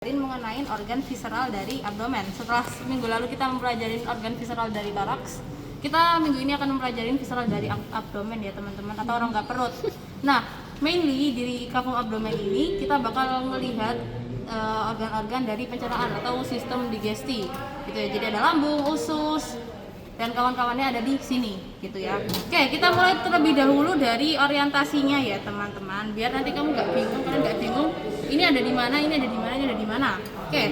Mengenai organ visceral dari abdomen. Setelah minggu lalu kita mempelajari organ visceral dari toraks, kita minggu ini akan mempelajari visceral dari abdomen ya teman-teman, atau rongga perut. Nah, mainly di kafum abdomen ini kita bakal melihat organ-organ dari pencernaan atau sistem digesti gitu ya. Jadi ada lambung, usus, dan kawan-kawannya ada di sini gitu ya. Oke, kita mulai terlebih dahulu dari orientasinya ya teman-teman, biar nanti kamu nggak bingung. Kalian nggak bingung ini ada di mana, ini ada di mana, ini ada di mana. Oke,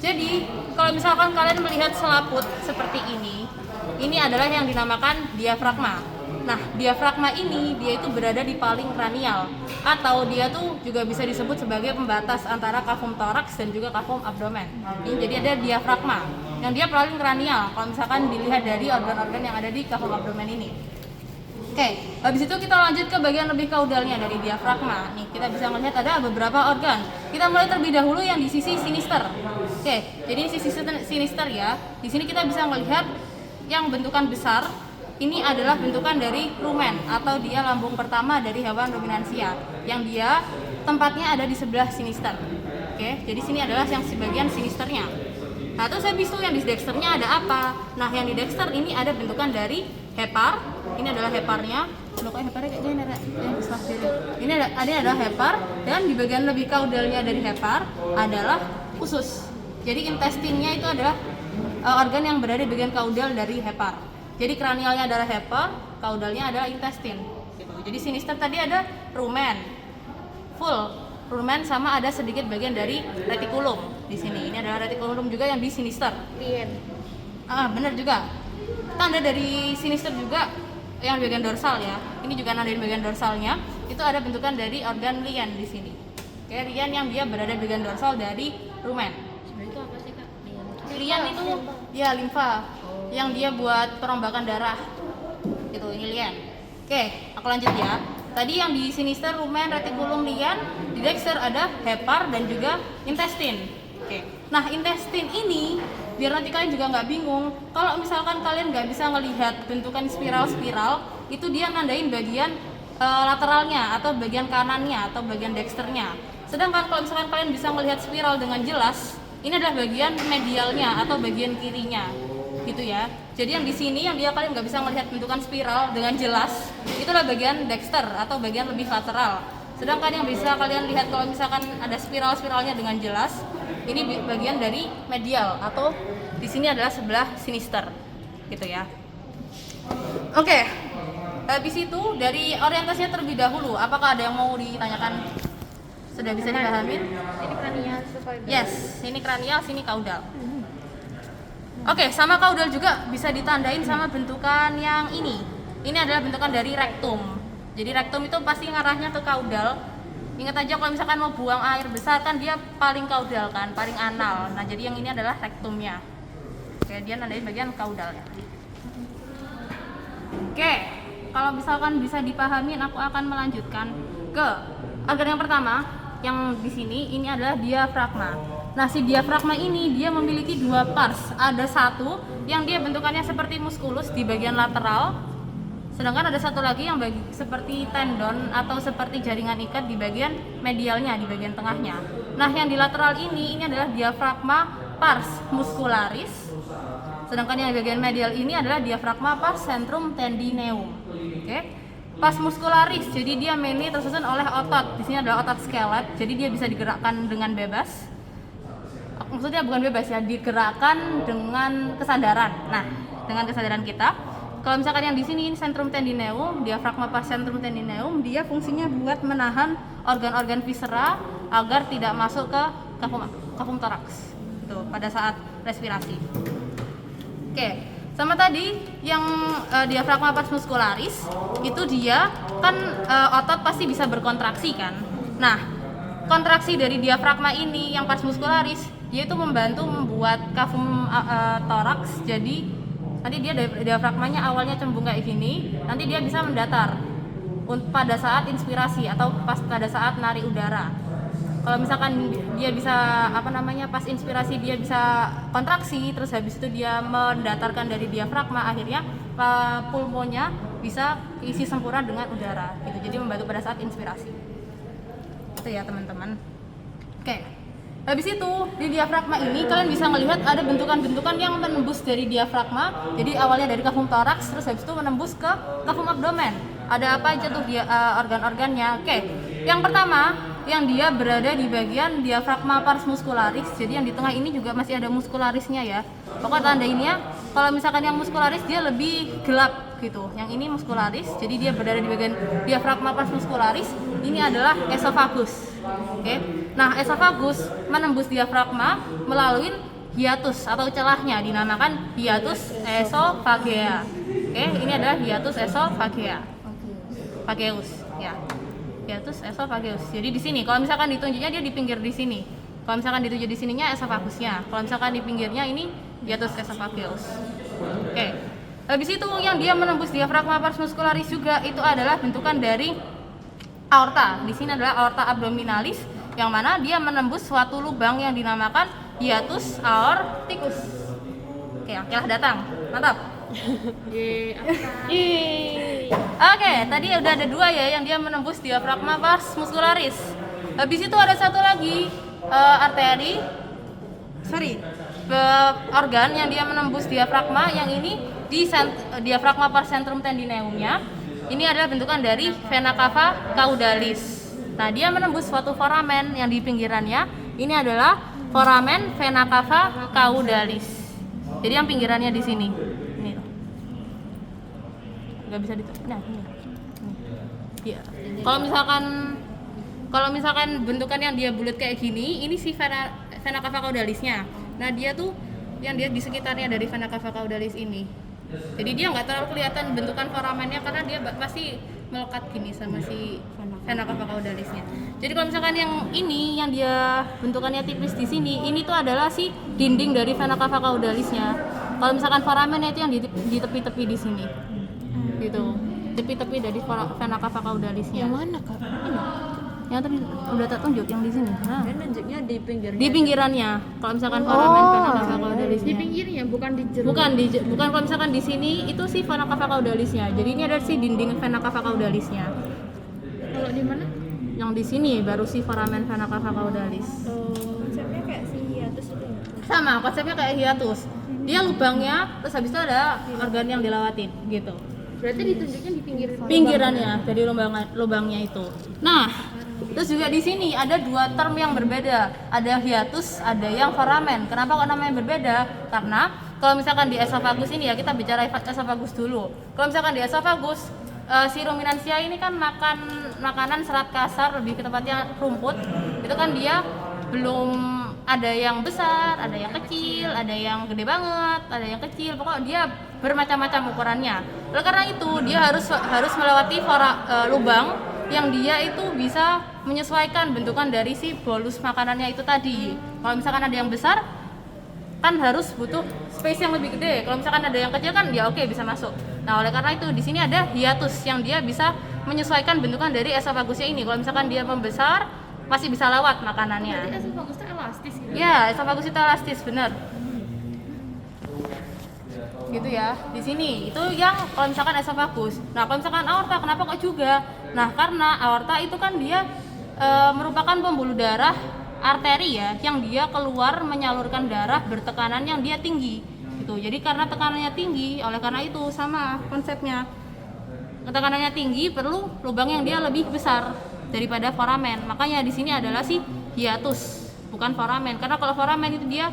jadi kalau misalkan kalian melihat selaput seperti ini adalah yang dinamakan diafragma. Nah, diafragma ini dia itu berada di paling kranial, atau dia tuh juga bisa disebut sebagai pembatas antara kafum toraks dan juga kafum abdomen. Ini jadi ada diafragma yang dia paling kranial kalau misalkan dilihat dari organ-organ yang ada di kafum abdomen ini. Oke, habis itu kita lanjut ke bagian lebih kaudalnya dari diafragma. Nih, kita bisa melihat ada beberapa organ. Kita mulai terlebih dahulu yang di sisi sinister. Oke, jadi sisi sinister ya. Di sini kita bisa melihat yang bentukan besar. Ini adalah bentukan dari rumen atau dia lambung pertama dari hewan ruminansia, yang dia tempatnya ada di sebelah sinister. Oke, jadi sini adalah yang bagian sinisternya. Nah, terus habis itu yang di dexternya ada apa? Nah, yang di dexter ini ada bentukan dari hepar. Ini adalah heparnya. Loh, kok heparnya kayak gini, Ini adalah hepar, dan di bagian lebih kaudalnya dari hepar adalah usus. Jadi intestinnya itu adalah organ yang berada di bagian kaudal dari hepar. Jadi kranialnya adalah hepar, kaudalnya adalah intestin. Jadi sinister tadi ada rumen, full rumen, sama ada sedikit bagian dari retikulum di sini. Ini adalah retikulum juga yang di sinister. Benar juga. Tanda dari sinister juga yang bagian dorsal ya. Ini juga nandain bagian dorsalnya. Itu ada bentukan dari organ lien di sini. Oke, lien yang dia berada di bagian dorsal dari rumen. Sebenarnya itu apa sih Kak? Lien itu ya limfa, yang dia buat perombakan darah. Gitu, ini lien. Oke, aku lanjut ya. Tadi yang di sinister rumen, retikulum, lien, di dexter ada hepar dan juga intestin. Oke. Nah, intestin ini biar nanti kalian juga nggak bingung, kalau misalkan kalian nggak bisa melihat bentukan spiral-spiral, itu dia nandain bagian lateralnya atau bagian kanannya atau bagian dexternya. Sedangkan kalau misalkan kalian bisa melihat spiral dengan jelas, ini adalah bagian medialnya atau bagian kirinya, gitu ya. Jadi yang di sini yang dia kalian nggak bisa melihat bentukan spiral dengan jelas, itulah bagian dexter atau bagian lebih lateral. Sedangkan yang bisa kalian lihat kalau misalkan ada spiral-spiralnya dengan jelas, ini bagian dari medial atau di sini adalah sebelah sinister, gitu ya. Oke, habis itu dari orientasinya terlebih dahulu, apakah ada yang mau ditanyakan? Sudah bisa dipahami? Ini kranial sesuai. Yes, ini kranial, sini kaudal. Oke, sama kaudal juga bisa ditandain sama bentukan yang ini. Ini adalah bentukan dari rektum. Jadi rektum itu pasti ngarahnya ke kaudal. Ingat aja kalau misalkan mau buang air besar kan dia paling kaudal kan, paling anal. Nah, jadi yang ini adalah rektumnya. Oke, dia nandain bagian kaudalnya. Oke, kalau misalkan bisa dipahamin, aku akan melanjutkan ke organ yang pertama, yang di sini ini adalah diafragma. Nah, si diafragma ini dia memiliki dua pars. Ada satu yang dia bentukannya seperti muskulus di bagian lateral, sedangkan ada satu lagi yang seperti tendon atau seperti jaringan ikat di bagian medialnya, di bagian tengahnya. Nah, yang di lateral ini adalah diafragma pars muscularis. Sedangkan yang di bagian medial ini adalah diafragma pars centrum tendineum. Oke. Pars muscularis, jadi dia mainly tersusun oleh otot. Di sini adalah otot skelet, jadi dia bisa digerakkan dengan bebas. Maksudnya bukan bebas ya, digerakkan dengan kesadaran. Nah, dengan kesadaran kita. Kalau misalkan yang di sini centrum tendineum, diafragma pars centrum tendineum, dia fungsinya buat menahan organ-organ viscera agar tidak masuk ke kafum toraks. Tuh, pada saat respirasi. Oke, sama tadi yang diafragma pars muscularis itu dia kan otot pasti bisa berkontraksi kan. Nah, kontraksi dari diafragma ini yang pars muscularis dia itu membantu membuat kafum toraks. Jadi nanti dia diafragmanya awalnya cembung kayak gini, nanti dia bisa mendatar pada saat inspirasi atau pada saat narik udara. Kalau misalkan dia bisa pas inspirasi dia bisa kontraksi, terus habis itu dia mendatarkan dari diafragma, akhirnya pulmonya bisa isi sempurna dengan udara gitu. Jadi membantu pada saat inspirasi. Itu ya teman-teman. Oke. Habis itu di diafragma ini kalian bisa melihat ada bentukan-bentukan yang menembus dari diafragma. Jadi awalnya dari kafum toraks, terus habis itu menembus ke kafum abdomen. Ada apa aja tuh dia organ-organnya? Oke, yang pertama yang dia berada di bagian diafragma pars muscularis. Jadi yang di tengah ini juga masih ada muscularisnya ya. Pokoknya tanda ini ya, kalau misalkan yang muscularis dia lebih gelap gitu. Yang ini muscularis, jadi dia berada di bagian diafragma pars muscularis. Ini adalah esophagus. Oke. Nah, esophagus menembus diafragma melalui hiatus atau celahnya dinamakan hiatus esophagea. Oke, ini adalah hiatus esophagea. Phageus ya. Hiatus esophageus. Jadi di sini kalau misalkan ditunjuknya dia di pinggir di sini. Kalau misalkan ditunjuk di sininya esophagusnya. Kalau misalkan di pinggirnya ini hiatus esophageus. Oke. Habis itu yang dia menembus diafragma pars muscularis juga itu adalah bentukan dari aorta. Di sini adalah aorta abdominalis yang mana dia menembus suatu lubang yang dinamakan hiatus aorticus. Oke, akhirnya datang. Mantap. Oke, tadi udah ada 2 ya yang dia menembus diafragma pars muscularis. Habis itu ada satu lagi arteri. Organ yang dia menembus diafragma yang ini di diafragma pars centrum tendineumnya. Ini adalah bentukan dari vena cava caudalis. Nah, dia menembus suatu foramen yang di pinggirannya. Ini adalah foramen vena cava caudalis. Jadi yang pinggirannya di sini. Ini. Nggak bisa nah, ini. Ya. Kalau misalkan bentukan yang dia bulat kayak gini, ini si vena cava caudalisnya. Nah, dia tuh yang dia di sekitarnya dari vena cava caudalis ini. Jadi dia nggak terlalu kelihatan bentukan foramennya karena dia pasti melekat gini sama si vena cava caudalisnya. Jadi kalau misalkan yang ini yang dia bentukannya tipis di sini, ini tuh adalah si dinding dari vena cava caudalisnya. Kalau misalkan foramennya itu yang di tepi-tepi di sini. Gitu. Tepi-tepi dari vena cava caudalisnya. Yang mana, Kak? Ini. Yang tadi udah tak tunjuk yang di sini. Nah, Dan nunjuknya di pinggirnya. di pinggirannya. Kalau misalkan foramen vena cava caudalisnya. Di pinggirnya, bukan di jeruk. Bukan kalau misalkan di sini itu si vena cava caudalisnya. Jadi ini ada si dinding vena cava caudalisnya. Kalau di mana? Yang di sini baru si foramen vena cava caudalis. Konsepnya kayak si hiatus itu ya. Sama, konsepnya kayak hiatus. Dia lubangnya, terus habis itu ada organ yang dilewatin gitu. Berarti ditunjuknya di pinggir Pinggirannya dari lubangnya itu. Nah, terus juga di sini ada 2 term yang berbeda. Ada hiatus, ada yang foramen. Kenapa kok namanya berbeda? Karena kalau misalkan di esophagus ini ya, kita bicara esophagus dulu. Kalau misalkan di esophagus, si ruminansia ini kan makan makanan serat kasar, lebih ke tepatnya rumput. Itu kan dia belum ada yang besar, ada yang kecil, ada yang gede banget, ada yang kecil. Pokoknya dia bermacam-macam ukurannya. Oleh karena itu dia harus melewati lubang yang dia itu bisa menyesuaikan bentukan dari si bolus makanannya itu tadi. Kalau misalkan ada yang besar, kan harus butuh space yang lebih gede. Kalau misalkan ada yang kecil kan ya oke, bisa masuk. Nah, oleh karena itu di sini ada hiatus yang dia bisa menyesuaikan bentukan dari esophagusnya ini. Kalau misalkan dia membesar, masih bisa lewat makanannya. Jadi esophagus itu elastis gitu. Ya, esophagus itu elastis, benar. Gitu ya. Di sini itu yang kalau misalkan esophagus. Nah, kalau misalkan aorta kenapa kok juga? Nah, karena aorta itu kan dia merupakan pembuluh darah arteri ya, yang dia keluar menyalurkan darah bertekanan yang dia tinggi. Gitu. Jadi karena tekanannya tinggi, oleh karena itu sama konsepnya. Tekanannya tinggi perlu lubang yang dia lebih besar daripada foramen. Makanya di sini adalah si hiatus, bukan foramen. Karena kalau foramen itu dia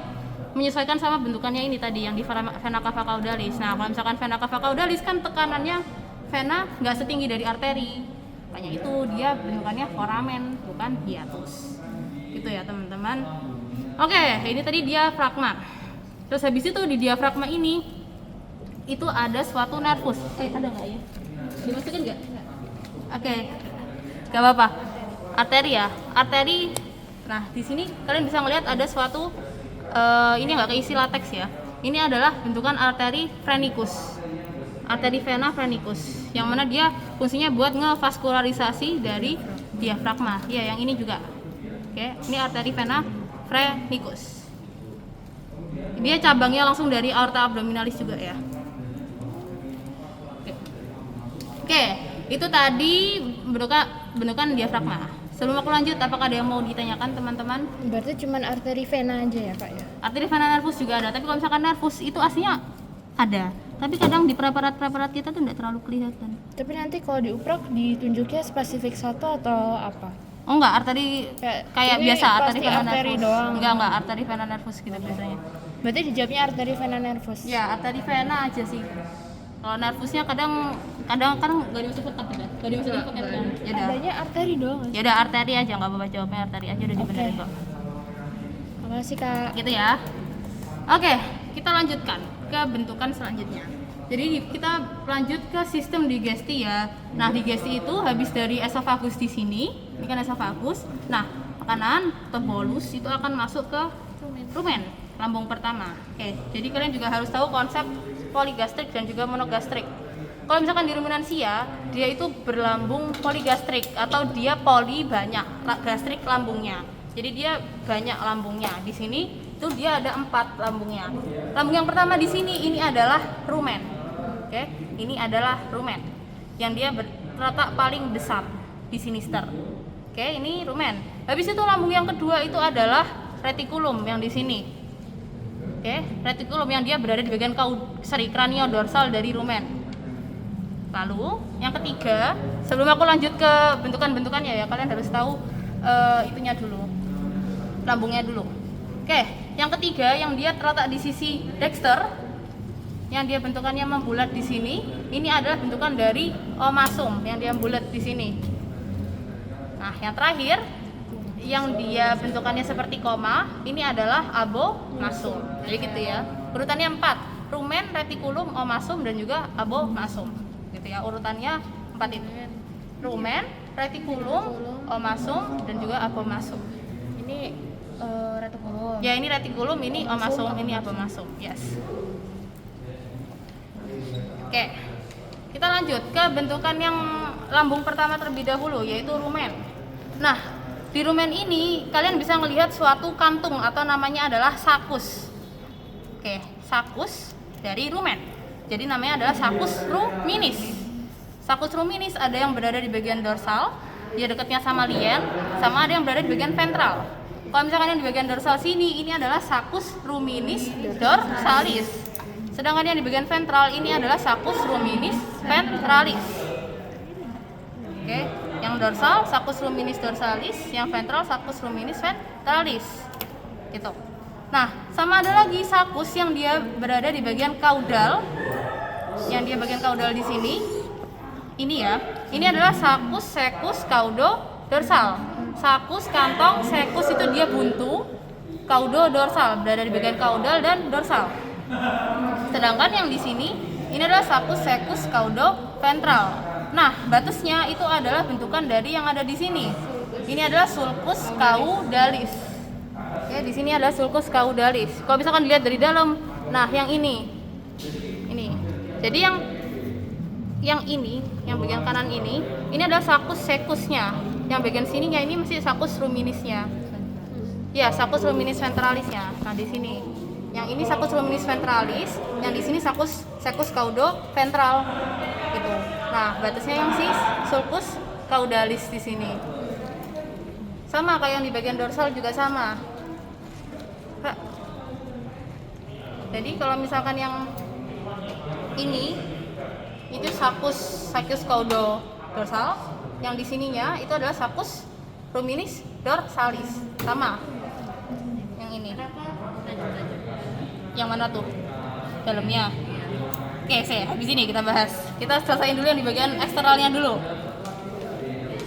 menyesuaikan sama bentukannya ini tadi yang di vena cava caudalis. Nah, kalau misalkan vena cava caudalis kan tekanannya vena nggak setinggi dari arteri. Makanya itu dia bentukannya foramen, bukan hiatus. Gitu ya, teman-teman. Oke, ini tadi diafragma. Terus habis itu di diafragma ini itu ada suatu nervus. Ada nggak ya? Dimasukin nggak? Oke. Gak apa-apa. Arteri ya. Arteri. Nah, di sini kalian bisa melihat ada suatu ini nggak keisi lateks ya. Ini adalah bentukan arteri phrenicus. Arteri vena phrenicus. Yang mana dia fungsinya buat ngevaskularisasi dari diafragma. Ya, yang ini juga. Oke, ini arteri vena phrenicus. Dia cabangnya langsung dari aorta abdominalis juga ya. Oke, itu tadi bentukan diafragma. Sebelum aku lanjut, apakah ada yang mau ditanyakan teman-teman? Berarti cuma arteri vena aja ya, Kak ya? Arteri vena nervus juga ada, tapi kalau misalkan nervus itu aslinya ada. Tapi kadang di preparat-preparat kita tuh tidak terlalu kelihatan. Tapi nanti kalau diuprak ditunjuknya spesifik satu atau apa? Oh enggak, arteri kayak ini biasa, arteri pasti vena arteri nervus. doang. Enggak, arteri vena nervus gitu biasanya. Berarti dijawabnya arteri vena nervus. Ya, arteri vena aja sih. Kalau nervusnya kadang kan nggak dimasukin footnote ya, nggak dimasukin footnote kan. Ya udah. Adanya arteri doang. Ya udah arteri aja, nggak apa-apa jawabnya arteri aja udah dibenerin kok. Makasih, Kak. Gitu ya. Oke, kita lanjutkan ke bentukan selanjutnya. Jadi kita lanjut ke sistem digesti ya. Nah, digesti itu habis dari esofagus di sini, ini kan esofagus. Nah, makanan atau bolus itu akan masuk ke rumen, lambung pertama. Oke, jadi kalian juga harus tahu konsep poligastrik dan juga monogastrik. Kalau misalkan di ruminansia, dia itu berlambung poligastrik atau dia poli banyak, gastrik lambungnya. Jadi dia banyak lambungnya. Di sini itu dia ada 4 lambungnya. Lambung yang pertama di sini ini adalah rumen. Oke, ini adalah rumen yang dia terletak paling besar di sinister. Oke, ini rumen. Habis itu lambung yang kedua itu adalah retikulum yang di sini. Oke, retikulum yang dia berada di bagian kraniodorsal dari rumen. Lalu yang ketiga, sebelum aku lanjut ke bentukan-bentukannya ya, kalian harus tahu itunya dulu, lambungnya dulu. Oke, yang ketiga yang dia terletak di sisi dexter, yang dia bentukannya membulat di sini, ini adalah bentukan dari omasum yang dia bulat di sini. Nah, yang terakhir yang dia bentukannya seperti koma, ini adalah abomasum. Jadi gitu ya. Urutannya 4, rumen, retikulum, omasum dan juga abomasum. Gitu ya, urutannya 4 itu. Rumen, retikulum, omasum dan juga abomasum. Ini retikulum. Ya, ini retikulum, ini omasum, ini abomasum. Yes. Oke. Kita lanjut ke bentukan yang lambung pertama terlebih dahulu, yaitu rumen. Nah, di rumen ini kalian bisa melihat suatu kantung atau namanya adalah sakus. Oke, sakus dari rumen. Jadi namanya adalah sakus ruminis. Sakus ruminis ada yang berada di bagian dorsal, dia dekatnya sama lien, sama ada yang berada di bagian ventral. Kalau misalkan yang di bagian dorsal sini, ini adalah sakus ruminis dorsalis. Sedangkan yang di bagian ventral ini adalah sakus ruminis ventralis. Oke, yang dorsal sakus ruminis dorsalis, yang ventral sakus ruminis ventralis. Gitu. Nah, sama ada lagi sakus yang dia berada di bagian kaudal. Yang dia bagian kaudal di sini. Ini ya. Ini adalah sakus sekus kaudo dorsal. Sakus kantong sekus itu dia buntu, kaudo dorsal berada di bagian kaudal dan dorsal. Sedangkan yang di sini ini adalah sakus sekus kaudo ventral. Nah, batasnya itu adalah bentukan dari yang ada di sini. Ini adalah sulcus caudalis. Ya, di sini adalah sulcus caudalis. Kalau misalkan dilihat dari dalam, nah yang ini. Jadi yang ini, yang bagian kanan ini adalah sakus sekusnya. Yang bagian sininya ini mesti sakus ruminisnya. Ya, sakus ruminis ventralisnya. Nah, di sini. Yang ini sakus ruminis ventralis, yang di sini sakus sekus caudo ventral. Gitu. Nah, batasnya yang si sulcus caudalis di sini. Sama kayak yang di bagian dorsal juga sama. Jadi kalau misalkan yang ini itu sakus caudo dorsal, yang di sininya itu adalah sakus ruminis dorsalis. Sama. Yang ini. Yang mana tuh? Dalamnya. Oke, habis ini kita bahas. Kita selesaiin dulu yang di bagian eksternalnya dulu.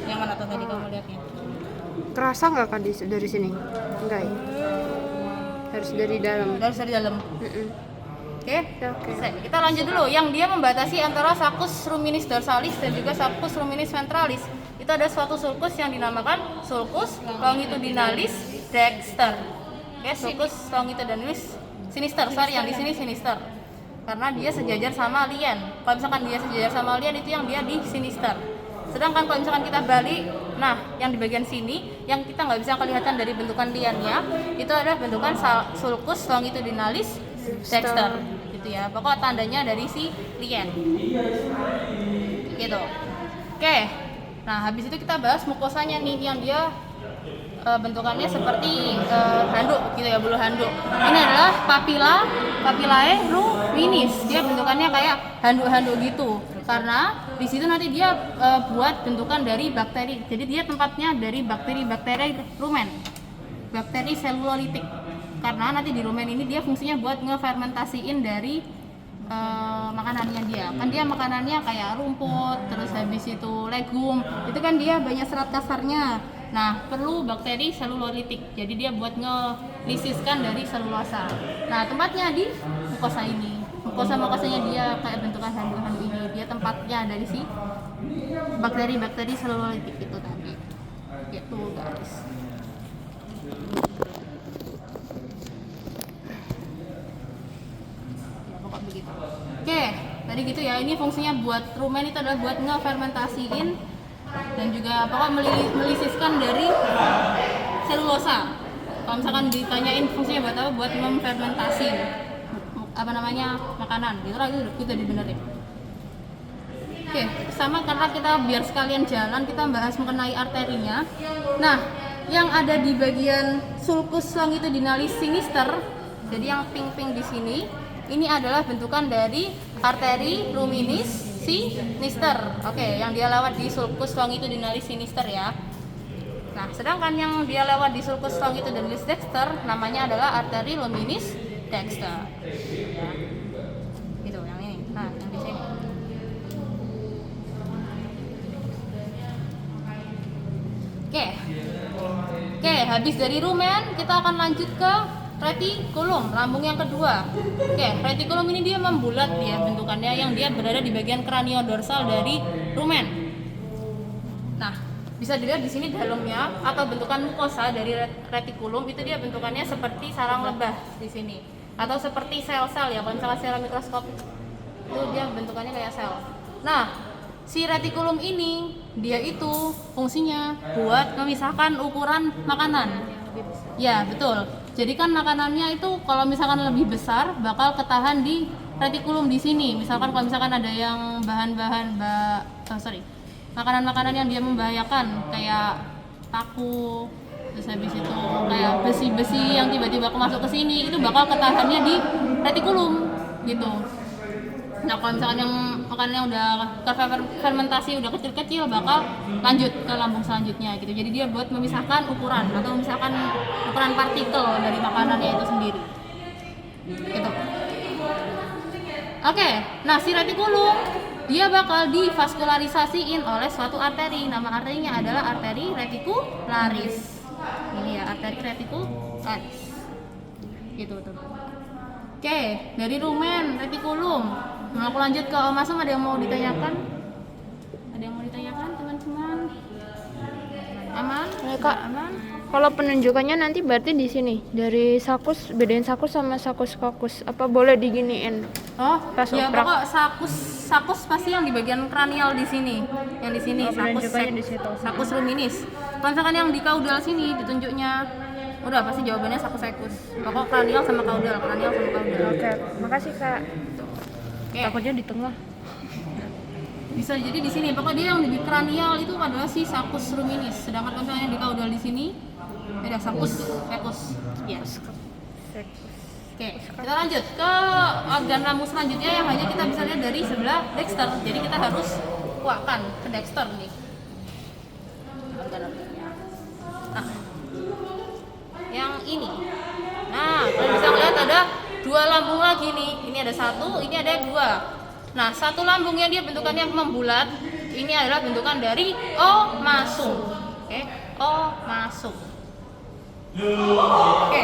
Yang mana tuh tadi kamu lihatnya? Kerasa nggak kan dari sini? Enggak ya? Harus dari dalam. Harus dari dalam. Oke. Oke. Kita lanjut dulu. Yang dia membatasi antara sakus ruminis dorsalis dan juga sakus ruminis ventralis. Itu ada suatu sulcus yang dinamakan sulcus longitudinalis dexter. Oke, sulcus longitudinalis sinister. Yang di sini sinister. Karena dia sejajar sama lien. Kalau misalkan dia sejajar sama lien itu yang dia di sinister. Sedangkan kalau misalkan kita balik, nah yang di bagian sini yang kita nggak bisa kelihatan dari bentukan liennya itu adalah bentukan sulcus longitudinalis dexter. Gitu ya. Pokoknya tandanya dari si lien. Gitu. Oke. Nah, habis itu kita bahas mukosanya nih yang dia bentukannya seperti handuk gitu ya, bulu handuk. Ini adalah papillae ruminis. Dia bentukannya kayak handuk-handuk gitu. Karena di situ nanti dia buat bentukan dari bakteri. Jadi dia tempatnya dari bakteri rumen. Bakteri selulolitik. Karena nanti di rumen ini dia fungsinya buat ngefermentasiin dari makanannya dia. Kan dia makanannya kayak rumput, terus habis itu legum. Itu kan dia banyak serat kasarnya. Nah, perlu bakteri selulolitik. Jadi dia buat ngelisiskan dari selulosa. Nah, tempatnya di mukosa ini. Mukosa-mukosanya dia kayak bentukan handuk-handuk ini. Dia tempatnya dari si bakteri selulolitik itu tadi. Gitu, guys. Begitu. Oke, tadi gitu ya. Ini fungsinya buat rumen itu adalah buat ngefermentasiin dan juga melisiskan dari selulosa. Kalau misalkan ditanyain fungsinya buat apa, buat memfermentasi makanan. Itu udah dibenerin. Oke, sama karena kita biar sekalian jalan kita bahas mengenai arterinya. Nah, yang ada di bagian sulcus longitudinalis sinister, jadi yang pink-pink di sini. Ini adalah bentukan dari arteri ruminis sinister. Oke, yang dia lewat di sulcus longitudinalis sinister ya. Nah, sedangkan yang dia lewat di sulcus longitudinalis dexter namanya adalah arteri luminis dexter. Ya. Itu yang ini. Nah, yang di sini. Oke, habis dari rumen kita akan lanjut ke retikulum, lambung yang kedua. Oke, retikulum ini dia membulat ya bentukannya, yang dia berada di bagian kraniodorsal dari rumen. Nah, bisa dilihat di sini dalamnya atau bentukan mukosa dari retikulum itu dia bentukannya seperti sarang lebah di sini, atau seperti sel-sel ya. Kalau misalnya secara mikroskop itu dia bentukannya kayak sel. Nah, si retikulum ini dia itu fungsinya buat memisahkan ukuran makanan. Ya, betul. Jadi kan makanannya itu kalau misalkan lebih besar bakal ketahan di retikulum di sini. Misalkan kalau misalkan ada yang makanan-makanan yang dia membahayakan kayak paku, terus habis itu kayak besi-besi yang tiba-tiba masuk ke sini, itu bakal ketahannya di retikulum gitu. Nah, kalau misalkan yang makanannya udah fermentasi udah kecil-kecil bakal lanjut ke lambung selanjutnya gitu. Jadi dia buat memisahkan ukuran atau memisahkan ukuran partikel dari makanannya itu sendiri. Gitu. Oke, nah si retikulum dia bakal divaskularisasiin oleh suatu arteri. Nama arterinya adalah arteri reticularis. Ini ya, arteri reticularis. Gitu tuh. Oke, dari rumen, retikulum. Nah, aku lanjut ke omasum. Ada yang mau ditanyakan? Ada yang mau ditanyakan, teman-teman? Aman? Ya, Kak. Aman? Kalau penunjukannya nanti berarti di sini dari sakus, bedain sakus sama sakus kokus. Apa boleh diginiin? Oh, Pas ya oprak. pokok sakus pasti yang di bagian kranial di sini. Yang di sini penunjukannya di situ. sakus ruminis. Kalau misalkan yang di kaudal sini ditunjuknya udah pasti jawabannya sakus. Pokok kranial sama kaudal. Oke, makasih Kak. Oke. Takutnya di tengah. Bisa jadi di sini. Pokoknya dia yang di kranial itu adalah si sakus ruminis. Sedangkan kalau misalnya di kaudal di sini beda sakus. Yes. Oke, kita lanjut ke organ lambung selanjutnya yang hanya kita bisa lihat dari sebelah dexter. Jadi kita harus kuatkan ke dexter nih. Organ-organnya. Nah, yang ini. Nah, kalian bisa lihat ada dua lambung lagi nih. Ini ada satu, ini ada dua. Nah, satu lambungnya dia bentukannya membulat. Ini adalah bentukan dari omasum. Oke, omasum. Oke.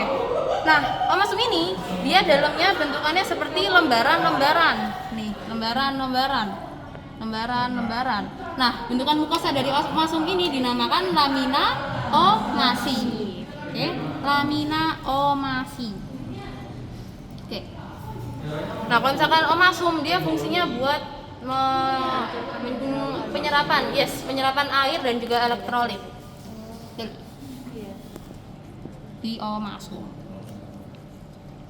Nah, omasum ini dia dalamnya bentukannya seperti lembaran-lembaran. Nih, lembaran-lembaran. Nah, bentukan mukosa dari omasum ini dinamakan lamina omasi. Oke, lamina omasi. Oke. Nah, kalau misalkan omasum dia fungsinya buat penyerapan air dan juga elektrolit. Oke. Di omasum.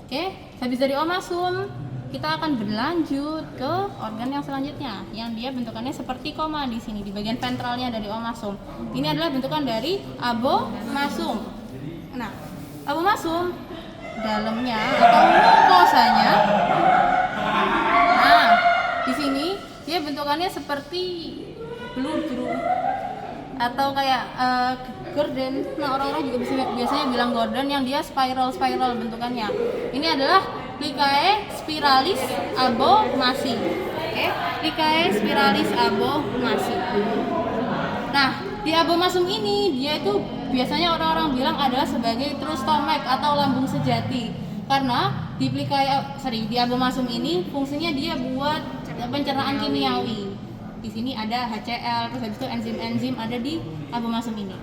Oke, habis dari omasum kita akan berlanjut ke organ yang selanjutnya, yang dia bentukannya seperti koma di sini di bagian ventralnya dari omasum. Ini adalah bentukan dari abomasum. Nah, abomasum dalamnya atau mukosanya. Nah, di sini dia bentukannya seperti bludru atau kayak gorden. Nah, orang-orang juga biasanya bilang gorden yang dia spiral bentukannya. Ini adalah Plicae spiralis abomasi. Oke, Plicae spiralis abomasi. Nah, di abomasum ini dia itu biasanya orang-orang bilang adalah sebagai true stomach atau lambung sejati. Karena di abomasum ini fungsinya dia buat pencernaan kimiawi. Di sini ada HCl, terus habis itu enzim-enzim ada di abomasum ini.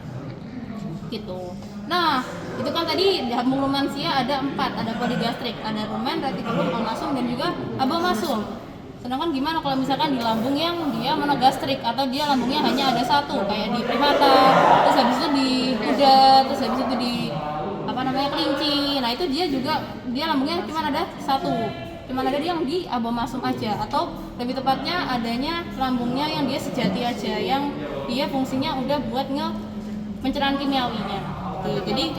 Gitu. Nah, itu kan tadi di lambung rumensia ada 4, ada poligastrik, ada rumen, retikulum, omasum dan juga abomasum. Sedangkan gimana kalau misalkan di lambung yang dia monogastrik atau dia lambungnya hanya ada 1, kayak di primata, terus habis itu di kuda, terus habis itu di kelinci. Nah, itu dia lambungnya cuma ada 1. Cuma ada yang di abomasum aja, atau lebih tepatnya adanya lambungnya yang dia sejati aja, yang dia fungsinya udah buat pencernaan kimiawinya. Tuh, jadi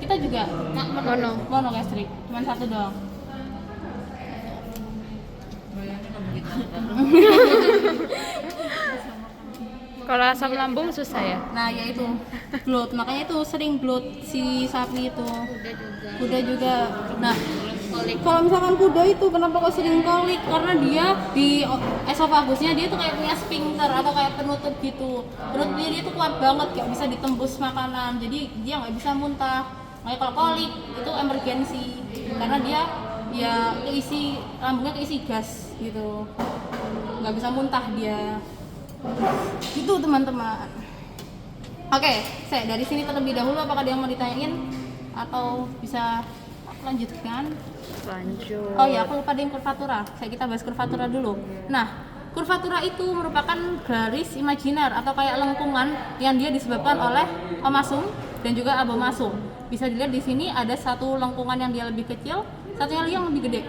kita juga monogastrik, cuma 1 doang. Kalau asam lambung susah ya? Nah, yaitu bloat, makanya itu sering bloat si sapi itu. Kuda juga. Nah, kalau misalkan kuda itu kenapa kok sering kolik? Karena dia di esofagusnya dia tuh kayak punya sphincter atau kayak penutup gitu. Penutupnya dia tuh kuat banget, kayak bisa ditembus makanan. Jadi dia nggak bisa muntah. Makanya kalau kolik itu emergensi karena dia lambungnya keisi gas gitu. Nggak bisa muntah dia. Itu teman-teman. Oke, saya dari sini terlebih dahulu. Apakah ada yang mau ditanyain atau bisa lanjutkan? Lanjut. Oh ya, aku lupa kurvatura. Kita bahas kurvatura dulu. Nah, kurvatura itu merupakan garis imajiner atau kayak lengkungan yang dia disebabkan oleh omasum dan juga abomasum. Bisa dilihat di sini ada satu lengkungan yang dia lebih kecil, satunya lagi yang lebih gede.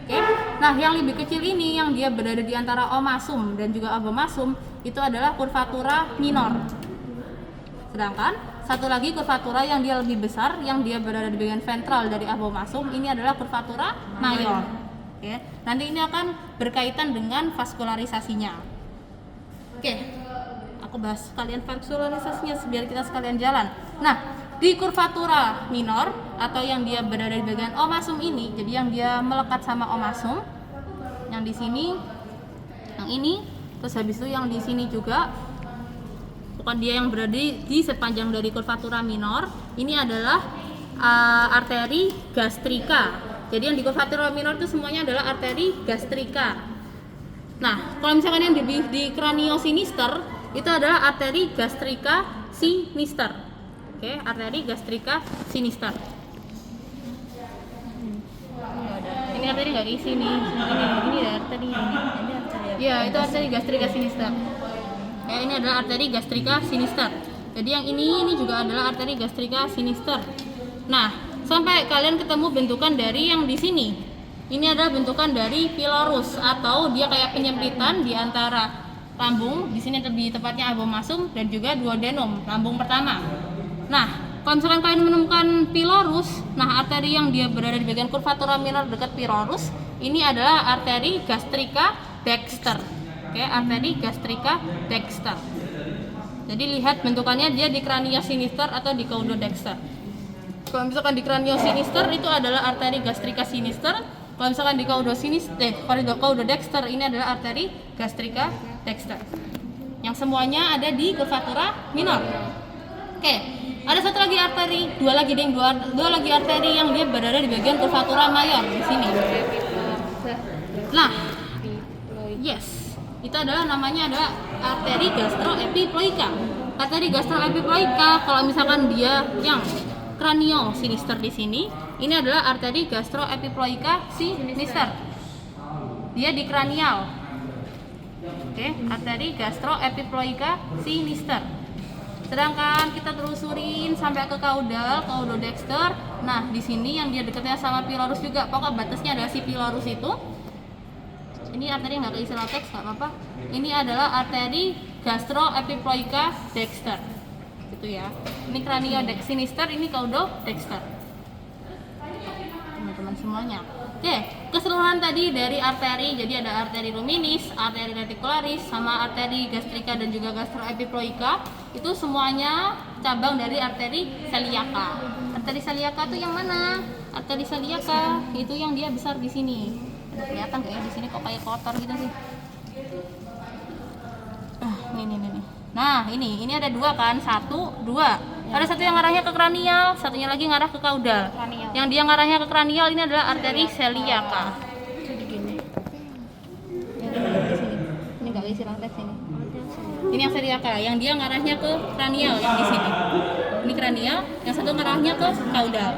Oke. Nah, yang lebih kecil ini yang dia berada di antara omasum dan juga abomasum itu adalah kurvatura minor. Sedangkan satu lagi kurvatura yang dia lebih besar yang dia berada di bagian ventral dari abomasum ini adalah kurvatura mayor. Oke. Nanti ini akan berkaitan dengan vaskularisasinya. Oke. Aku bahas sekalian vaskularisasinya biar kita sekalian jalan. Nah, di kurvatura minor atau yang dia berada di bagian omasum ini, jadi yang dia melekat sama omasum, yang di sini, yang ini, terus habis itu yang di sini juga, bukan dia yang berada di sepanjang dari kurvatura minor, ini adalah arteri gastrika. Jadi yang di kurvatura minor itu semuanya adalah arteri gastrika. Nah, kalau misalkan yang di craniosinister itu adalah arteri gastrika sinister. Oke, arteri gastrika sinister. Ini arteri nggak di sini. Ini ada arterinya. Iya, itu arteri gastrika sinister. Ini adalah arteri gastrika sinister. Jadi yang ini juga adalah arteri gastrika sinister. Nah, sampai kalian ketemu bentukan dari yang di sini. Ini adalah bentukan dari pylorus atau dia kayak penyempitan di antara lambung. Di sini lebih tepatnya abomasum dan juga duodenum, lambung pertama. Nah, kalau misalkan kalian menemukan pylorus, nah arteri yang dia berada di bagian kurvatura minor dekat pylorus, ini adalah arteri gastrika dexter. Oke, arteri gastrika dexter. Jadi lihat bentukannya dia di craniosinister atau di caudodexter. Kalau misalkan di craniosinister itu adalah arteri gastrika sinister. Kalau misalkan di caudodexter ini adalah arteri gastrika dexter. Yang semuanya ada di kurvatura minor. Oke, ada satu lagi arteri, dua lagi arteri yang dia berada di bagian kurvatura mayor di sini. Nah, yes, itu adalah namanya adalah arteri gastroepiploika. Arteri gastroepiploika kalau misalkan dia yang craniosinister di sini, ini adalah arteri gastroepiploika sinister. Dia di kranial. Oke, arteri gastroepiploika sinister. Sedangkan kita telusurin sampai ke caudodexter. Nah, di sini yang dia dekatnya sama pylorus juga. Pokoknya batasnya adalah si pylorus itu. Ini arteri nggak keisi latex, nggak apa-apa. Ini adalah arteri gastroepiploica dexter. Gitu ya. Ini craniodexter, ini caudodexter. Teman-teman semuanya. Oke, keseluruhan tadi dari arteri, jadi ada arteri luminis, arteri reticularis, sama arteri gastrika dan juga gastroepiploica. Itu semuanya cabang dari arteri celiaca. Arteri celiaca itu yang mana? Arteri celiaca itu yang dia besar di sini. Ada kelihatan kayak di sini kok kayak kotor gitu sih. Nih. Nah, ini ada dua kan? 1, 2. Ada satu yang ngarahnya ke kranial, satunya lagi ngarah ke caudal. Yang dia ngarahnya ke kranial ini adalah arteri celiaca. Ini nggak isi latex ini. Ini yang celiaca, yang dia ngarahnya ke kranial yang di sini. Ini kranial, yang satu ngarahnya ke caudal.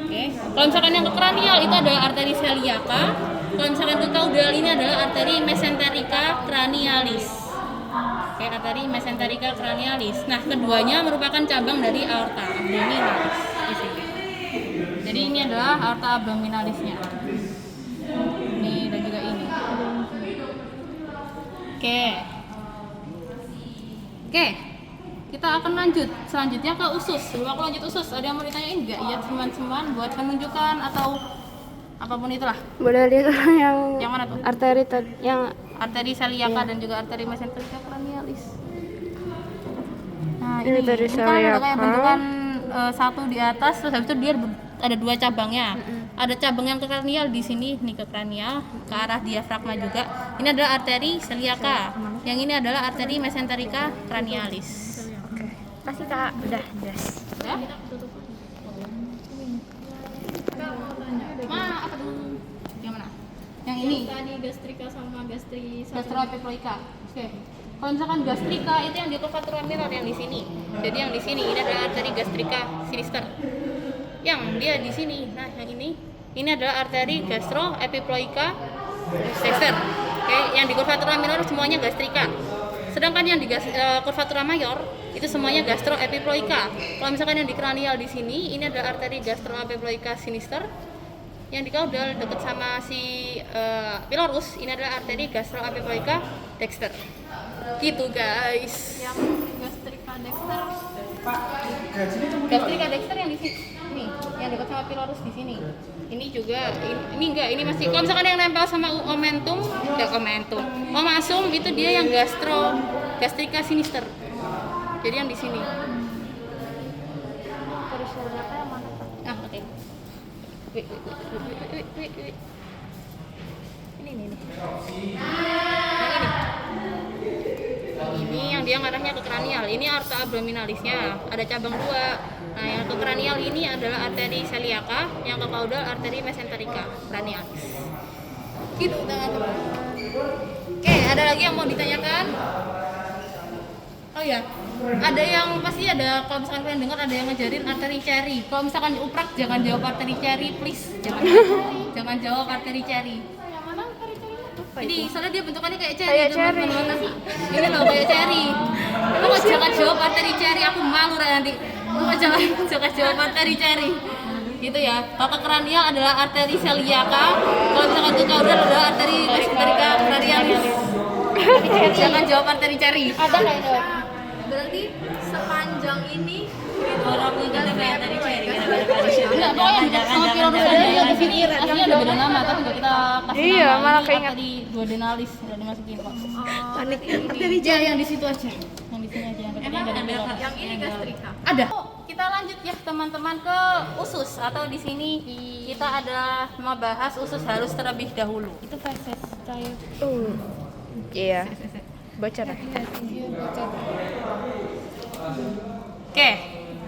Oke. Kalau misalkan yang ke kranial itu adalah arteri celiaca. Kalau misalkan ke caudal ini adalah arteri mesenterica cranialis. Oke, arteri mesenterica cranialis. Nah, keduanya merupakan cabang dari aorta abdominalis di sini. Jadi ini adalah aorta abdominalisnya. Ini dan juga ini. Oke. Kita akan lanjut selanjutnya ke usus. Sebelum aku lanjut usus, ada yang mau ditanyain nggak? Ya teman-teman, buat penunjukan atau apapun itulah. Boleh lihat Yang mana tuh? arteri tadi yang Arteri celiaca dan juga arteri mesenterica cranialis. Nah, Ini arteri kan ada kayak celiaca. bentukan satu di atas, terus habis itu dia ada dua cabangnya. Ada cabang yang ke kranial di sini, nih ke kranial, ke arah diafragma juga. Ini adalah arteri celiaca. Yang ini adalah arteri mesenterica cranialis. kasih Kak, udah jelas. Ya? Mana apa dulu? Yang mana? Yang ini. Tadi gastrika sama Gastroepiploica. Oke. Kalau misalkan gastrika itu yang di curvatura mirror yang di sini. Jadi yang di sini ini adalah arteri gastrika sinister. Yang dia di sini. Nah, yang ini adalah arteri gastroepiploica dexter. Oke, yang di curvatura minor semuanya gastrika. Sedangkan yang di curvatura mayor itu semuanya gastroepiploica. Kalau misalkan yang di kranial di sini ini adalah arteri gastroepiploica sinister. Yang di caudal dekat sama si pylorus ini adalah arteri gastroepiploica dexter. Gitu guys. Yang gastrika dexter. Gastrika dexter yang di sini. Nih, yang dekat sama pylorus di sini. Ini juga ini enggak, ini masih kalau misalkan yang nempel sama omentum, omasum itu dia yang gastrika sinister. Jadi yang di sini. Ah, oke. Wait. Ini. Ini yang dia ngarahnya ke kranial. Ini aorta abdominalisnya. Ada cabang 2. Nah, yang ke kranial ini adalah arteri celiaca, yang ke caudal arteri mesenterica cranialis. Gitu, teman-teman. Oke, ada lagi yang mau ditanyakan? Oh ya, ada yang pasti ada, kalau misalkan kalian dengar ada yang ngajarin arteri cherry. Kalau misalkan diuprak jangan jawab arteri cherry, please. Jangan jawab arteri cherry. Yang mana arteri cherry? Jadi soalnya dia bentukannya kayak cherry. Kayak cherry. Ini loh kayak cherry. Lo jangan jawab arteri cherry, aku malu nanti. Lo jangan jawab arteri cherry. Gitu ya. Kalau ke kranial adalah arteri celiaca. Kalau misalkan ke caudal adalah arteri mesenterica cranialis. Jangan jawab arteri cherry. Ada nggak itu? Berarti sepanjang ini Orang punya arteri cherry. Enggak, pokoknya sama pylorus aja yang di sini aslinya ada beda nama tapi enggak kita kasih Iya, nama. malah Ini keinget. arteri duodenalis udah dimasukin kok. Panik. Arteri cherry yang di situ aja. Yang di sini aja yang dekat ada pylorus. yang ini gastrika. Ada. Kita lanjut ya teman-teman ke usus atau di sini kita ada membahas usus harus terlebih dahulu. Itu feses cair. Iya. Bocor. Oke.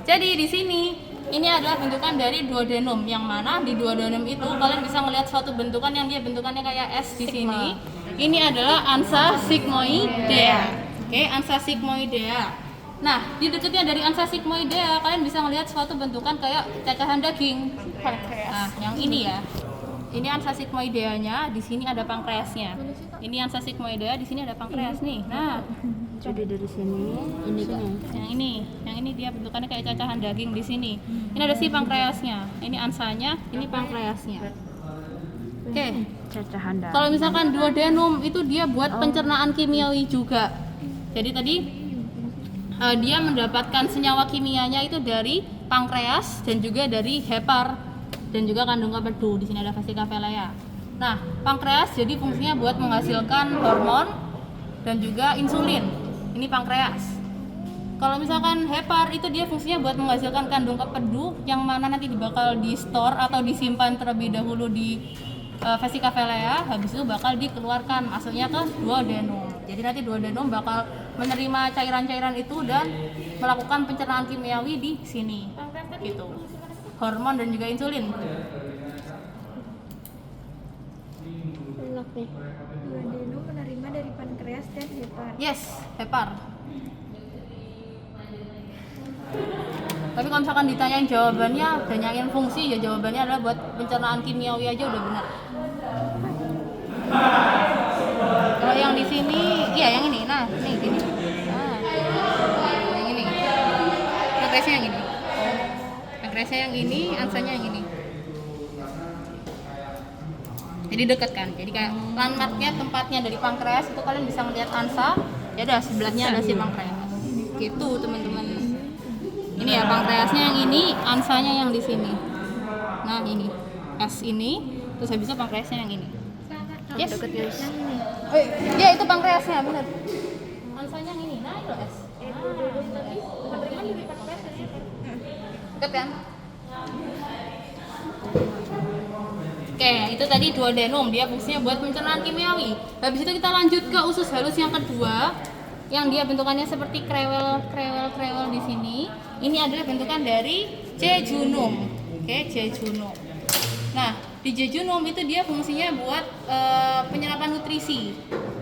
Jadi di sini ini adalah bentukan dari duodenum, yang mana di duodenum itu kalian bisa melihat suatu bentukan yang dia bentukannya kayak S di sini. Ini adalah ansa sigmoidea. Oke, ansa sigmoidea. Nah, di dekatnya dari ansa sigmoidea kalian bisa melihat suatu bentukan kayak cacahan daging. Nah, yang ini ya. Ini ansa sigmoideanya, di sini ada pankreasnya. Ini ansa sigmoidea, di sini ada pankreas nih. Nah, Jadi dari sini, ini kan. Yang ini dia bentukannya kayak cacahan daging di sini. Ini ada si pankreasnya, ini ansanya, ini pankreasnya. Oke. Cacahan darah. Kalau misalkan duodenum itu dia buat pencernaan kimiawi juga. Jadi tadi dia mendapatkan senyawa kimianya itu dari pankreas dan juga dari hepar dan juga kandung empedu. Di sini ada vesika velea. Nah, pankreas jadi fungsinya buat menghasilkan hormon dan juga insulin. Ini pankreas. Kalau misalkan hepar itu dia fungsinya buat menghasilkan kandung empedu yang mana nanti bakal di store atau disimpan terlebih dahulu di vesika velea, habis itu bakal dikeluarkan masuknya ke duodenum. Jadi nanti duodenum bakal menerima cairan-cairan itu dan melakukan pencernaan kimiawi di sini. Gitu. Hormon dan juga insulin. Enak nih. Duodenum menerima dari pankreas dan hepar. Yes, hepar. Tapi kalau misalkan ditanyain jawabannya, tanyain fungsi, ya jawabannya adalah buat pencernaan kimiawi aja udah benar. Kalau yang di sini, iya yang ini, nah ini gini. Nah, yang ini. Pankreasnya yang ini. Pankreasnya yang ini, ansanya yang ini. Jadi deket kan, jadi kayak landmarknya tempatnya dari pankreas itu kalian bisa ngeliat ansa, ya udah sebelahnya ada si pankreas. Gitu teman-teman. Ini ya pankreasnya yang ini, ansanya yang di sini. Nah ini, S ini, terus habis itu pankreasnya yang ini. Yes. Deket guys. Ya itu pankreasnya benar. Ansanya yang ini, nah itu S. Deket kan? Oke, itu tadi duodenum, dia fungsinya buat pencernaan kimiawi. Habis itu kita lanjut ke usus halus yang kedua, yang dia bentukannya seperti krewel di sini. Ini adalah bentukan dari jejunum. Oke, jejunum. Nah, di jejunum itu dia fungsinya buat penyerapan nutrisi,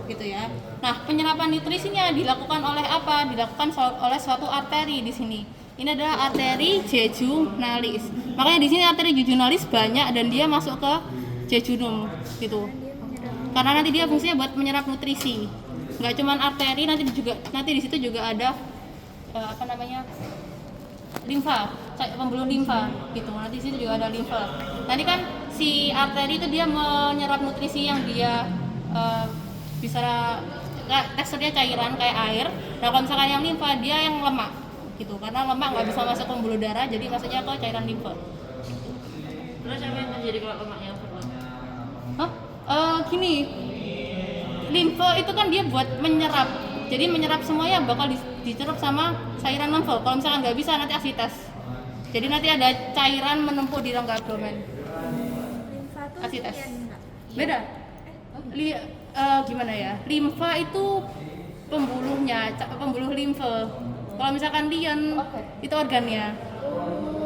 gitu ya. Nah, penyerapan nutrisinya dilakukan oleh apa? Dilakukan oleh suatu arteri di sini. Ini adalah arteri jejunalis. Makanya di sini arteri jejunalis banyak dan dia masuk ke jejunum, gitu. Karena nanti dia fungsinya buat menyerap nutrisi. Nggak cuman arteri, nanti di situ juga ada limfa, pembuluh limfa gitu. Nanti di situ juga ada limfa. Nanti kan si arteri itu dia menyerap nutrisi yang dia bisa teksturnya cairan kayak air. Nah kalau misalkan yang limfa dia yang lemak gitu. Karena lemak nggak bisa masuk ke pembuluh darah, jadi masuknya ke cairan limfa. Terus apa yang terjadi kalau lemaknya overload? Gini, limfa itu kan dia buat menyerap. Jadi menyerap semuanya bakal dicerap sama cairan limfa. Kalau misalkan nggak bisa nanti asitas. Jadi nanti ada cairan menumpuk di rongga abdomen. Limfa tuh Asitas. lian enggak? Beda. Gimana ya? Limfa itu pembuluh limfa. Kalau misalkan lian itu organnya.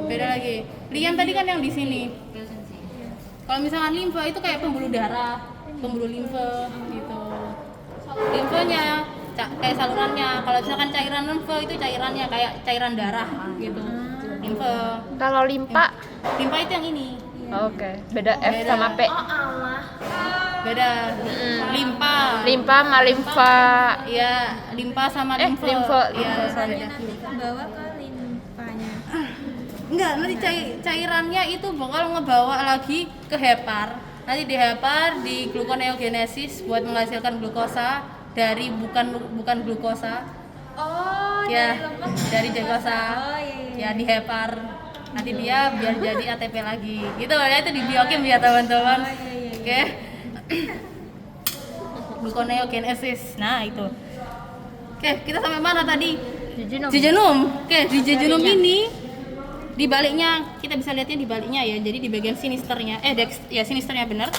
Beda lagi. Lian tadi kan yang di sini. Kalau misalkan limfa itu kayak pembuluh darah, pembuluh limfa gitu. Limfanya kayak salurannya. Kalau misalkan cairan limfa itu cairannya kayak cairan darah gitu. Limfa. Kalau limpa, Limfa itu yang ini. oke. Beda F Beda. sama P. Beda. Limpa. Limpa sama limfa. Iya, limpa sama limfa. limfa, Iya, sorry. Nanti kebawa ke limfanya. Enggak, nanti cairannya itu bakal ngebawa lagi ke hepar. Nanti di hepar di gluconeogenesis buat menghasilkan glukosa dari bukan glukosa. Oh, Ya, dari lemak. dari glukosa. Oh, iya. Ya di hepar. Nanti dia biar jadi ATP lagi. Gitu ya, itu di biokim ya teman-teman. Oke. Gluconeogenesis. Nah, itu. Oke, kita sampai mana tadi? Jejunum. Jejunum. Oke, di jejunum ini di baliknya kita bisa lihatnya di baliknya ya. Jadi di bagian sinisternya, sinisternya benar.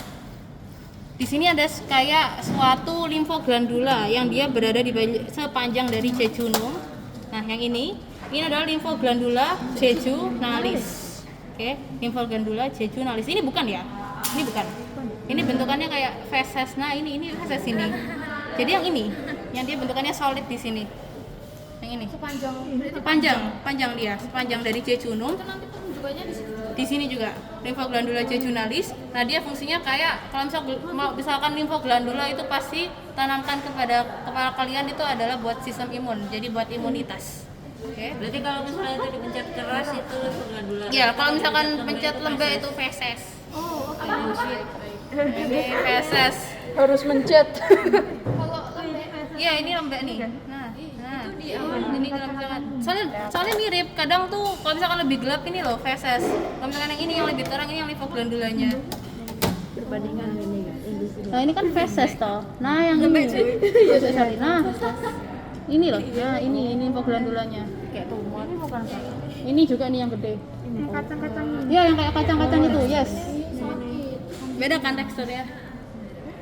Di sini ada kayak suatu limfoglandula yang dia berada di sepanjang dari jejunum. Nah, yang ini adalah limfoglandula jejunalis. Oke, limfoglandula jejunalis. Ini bukan ya? Ini bukan. Ini bentukannya kayak feses. Nah, ini feses ini. Jadi yang ini, yang dia bentukannya solid di sini. Yang ini. Panjang dia, sepanjang dari jejunum. Itu nanti penunjukannya di situ. di sini juga limfoglandula jejunalis. Nah dia fungsinya kayak kalau misalkan limfoglandula itu pasti tanamkan kepada kepala kalian itu adalah buat sistem imun, jadi buat imunitas. Oke. Berarti kalau misalnya itu dipencet keras itu glandula. Ya kalau misalkan pencet lembek itu feses. Oh, oke. Ini feses. Harus mencet. Iya ini lembek nih. Nah ini kalau misalkan soalnya mirip. Kadang tuh kalau misalkan lebih gelap ini loh feses. Kalau misalkan yang ini yang lebih terang ini yang limfoglandulanya. Perbandingan ini kan. Nah ini kan feses toh. Nah yang ini. Sorry. Nah ini loh. Ya ini limfoglandulanya. Kayak tumor. Ini bukan kacang. Ini juga nih yang gede. Yang kacang-kacang. Iya yang kayak kacang-kacang itu. Yes. Beda kan teksturnya.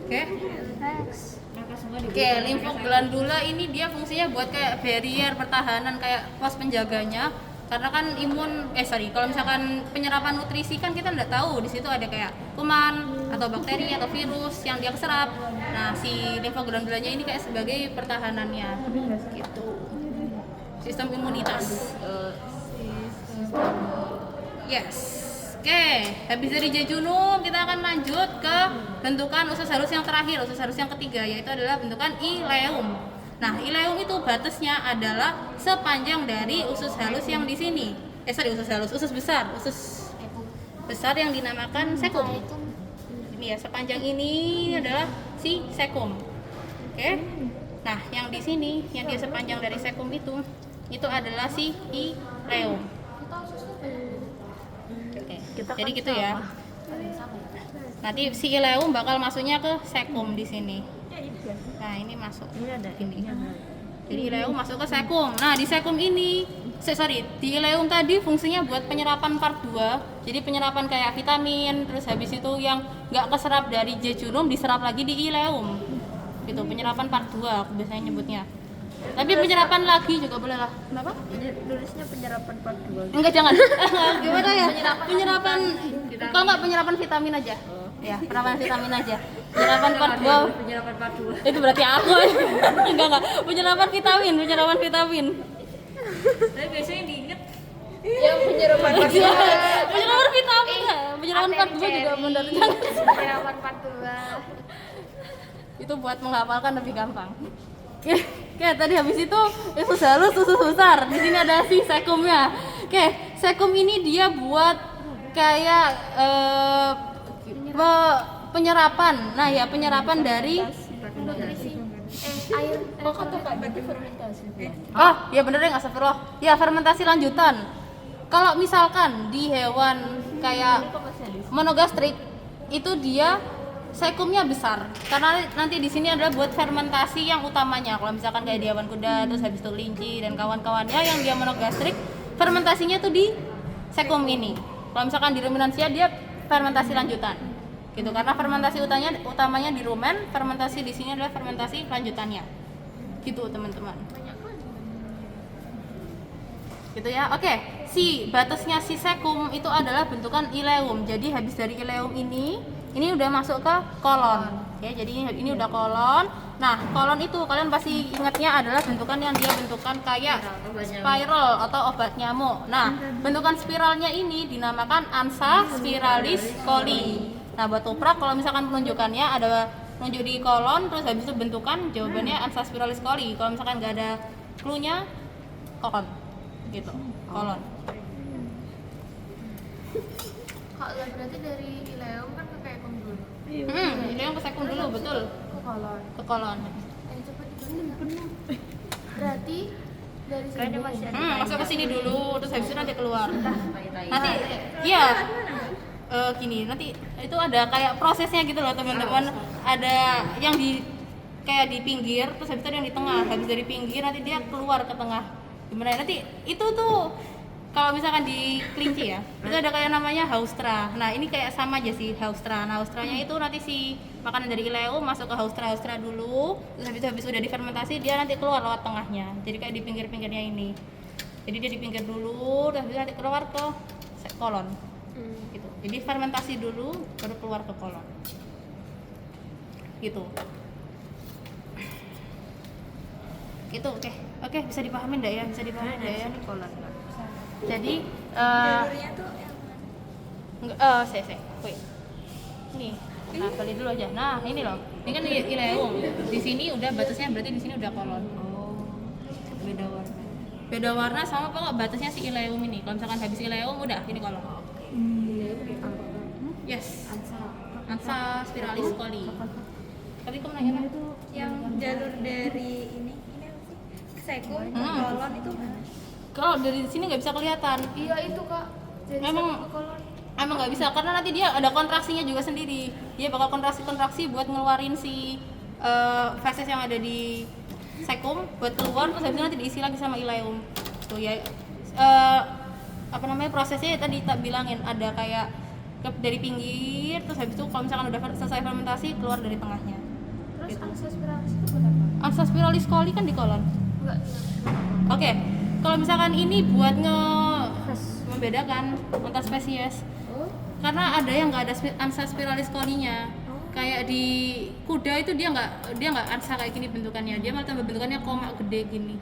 Oke. Oke, limfoglandula ini dia fungsinya buat kayak barrier pertahanan kayak pos penjaganya. Karena kan kalau misalkan penyerapan nutrisi kan kita nggak tahu di situ ada kayak kuman atau bakteri atau virus yang dia keserap. Nah, si limfoglandulanya ini kayak sebagai pertahanannya. Gitu. Sistem imunitas. Yes. Oke, habis dari jejunum kita akan lanjut ke bentukan usus halus yang terakhir, usus halus yang ketiga, yaitu adalah bentukan ileum. Nah, ileum itu batasnya adalah sepanjang dari usus halus yang di sini. Usus besar yang dinamakan sekum. Ini ya, sepanjang ini adalah si sekum. Oke. Nah, yang di sini, yang dia sepanjang dari sekum itu adalah si ileum. Jadi gitu ya. Nanti si ileum bakal masuknya ke sekum di sini. Nah ini masuk. Ini. Jadi ileum masuk ke sekum. Nah di sekum ini, di ileum tadi fungsinya buat penyerapan part 2. Jadi penyerapan kayak vitamin, terus habis itu yang nggak keserap dari jejunum diserap lagi di ileum. Gitu penyerapan part 2 aku biasanya nyebutnya. Tapi penyerapan lagi juga boleh lah. Kenapa? Tulisnya penyerapan part 2. Enggak jangan. Gimana ya? Penyerapan kalau enggak penyerapan vitamin aja. Ya, penyerapan vitamin aja. Penyerapan part 2. Penyerapan part 2. Itu berarti aku. Enggak. Penyerapan vitamin. Tapi biasanya diinget Yang penyerapan part 2. Penyerapan vitamin. Penyerapan part 2 juga benar. Penyerapan part 2. Itu buat menghafalkan lebih gampang. Oke, tadi habis itu usus halus, usus besar. Di sini ada si sekumnya. Oke, sekum ini dia buat kayak penyerapan. Nah, ya penyerapan dari Air. Oh, kata Kak berarti fermentasi. Oh, ya bener deh, astagfirullah. Ya, fermentasi lanjutan. Kalau misalkan di hewan kayak monogastrik itu dia sekumnya besar karena nanti di sini adalah buat fermentasi yang utamanya. Kalau misalkan kayak di hewan kuda, terus habis itu kelinci dan kawan-kawannya yang dia monogastrik, fermentasinya tuh di sekum ini. Kalau misalkan di ruminansia dia fermentasi lanjutan. Gitu karena fermentasi utamanya di rumen, fermentasi di sini adalah fermentasi lanjutannya. Gitu, teman-teman. Gitu ya. Oke. Batasnya si sekum itu adalah bentukan ileum. Jadi habis dari ileum ini udah masuk ke kolon ya, jadi ini udah kolon. Nah kolon itu kalian pasti ingatnya adalah bentukan yang dia bentukan kayak spiral atau obat nyamuk. Nah bentukan spiralnya ini dinamakan ansa spiralis coli. Nah buat toprak kalau misalkan penunjukannya ada nunjuk di kolon terus habis itu bentukan jawabannya ansa spiralis coli. Kalau misalkan nggak ada clue-nya kolon gitu, kolon. Kalau berarti dari ileum kan ke kayak dulu. Itu yang ke sekum dulu, betul. Ke kolon. Cepat penuh. Berarti dari kayaknya sini. masih ada. Masuk ke sini dulu, terus habis itu nanti keluar. Nanti, iya. Gini, nanti itu ada kayak prosesnya gitu loh teman-teman. Ada yang kayak di pinggir, terus habis itu ada yang di tengah. Habis dari pinggir nanti dia keluar ke tengah. Gimana? Nanti itu tuh kalau misalkan di kelinci ya, itu ada kayak namanya haustra. Nah ini kayak sama aja sih haustra. Nah haustranya itu nanti si makanan dari ileum masuk ke haustra dulu, terus habis udah difermentasi dia nanti keluar lewat tengahnya. Jadi kayak di pinggir-pinggirnya ini. Jadi dia di pinggir dulu, terus habis nanti keluar ke kolon. Gitu. Jadi fermentasi dulu, baru keluar ke kolon. Gitu. Gitu, oke, bisa dipahamin enggak ya? Bisa dipahamin enggak ya? Ini kolon. Jadi Enggak, wait. Nih, nah balik dulu aja. Nah, ini loh. Ini kan ileum. Di sini udah batasnya, berarti di sini udah kolon. Beda warna. Beda warna sama pokok batasnya si ileum ini. Kalau misalkan habis ileum udah ini kolon. Yes. Ansa spiralis coli. Tapi kamu nanya apa? Yang jalur dari ini apa sih? Sekum ke kolon itu mana? Kalau dari sini nggak bisa kelihatan. Iya itu kak. Jadi Emang emang nggak bisa karena nanti dia ada kontraksinya juga sendiri. Dia bakal kontraksi buat ngeluarin si feses yang ada di sekum buat keluar, terus habis itu nanti diisi lagi sama ileum. Tuh ya apa namanya prosesnya ya, tadi tak bilangin ada kayak dari pinggir, terus habis itu kalau misalkan udah selesai fermentasi keluar dari tengahnya. Terus Gitu. ansa spiralis itu buat apa? Ansa spiralis coli kan di kolon. Enggak. Oke, kalau misalkan ini buat membedakan antar spesies, karena ada yang nggak ada ansa spiralis colinya. Kayak di kuda itu dia nggak ansa kayak gini bentukannya, dia malah tambah bentukannya koma gede gini.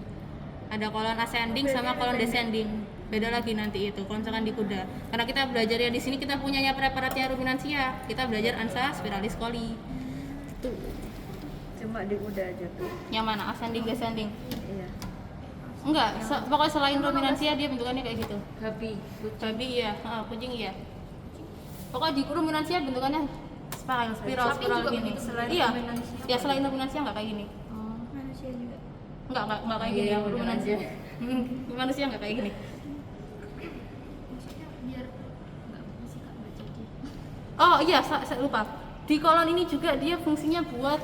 Ada kolon ascending sama kolon descending, beda lagi nanti itu kalau misalkan di kuda. Karena kita belajar ya di sini kita punyanya preparatnya ruminansia, kita belajar ansa spiralis coli. Tuh. Cuma di kuda aja tuh. Yang mana ascending descending? Iya. Enggak, pokoknya selain ruminansia dia bentukannya kayak gitu. Babi. Babi iya, kucing iya. Pokoknya di ruminansia bentukannya spiral gini. Iya. Ya selain ruminansia nggak kayak gini. Manusia juga. Nggak kayak gini yang ruminansia. Manusia nggak kayak gini. Oh iya, saya lupa. Di kolon ini juga dia fungsinya buat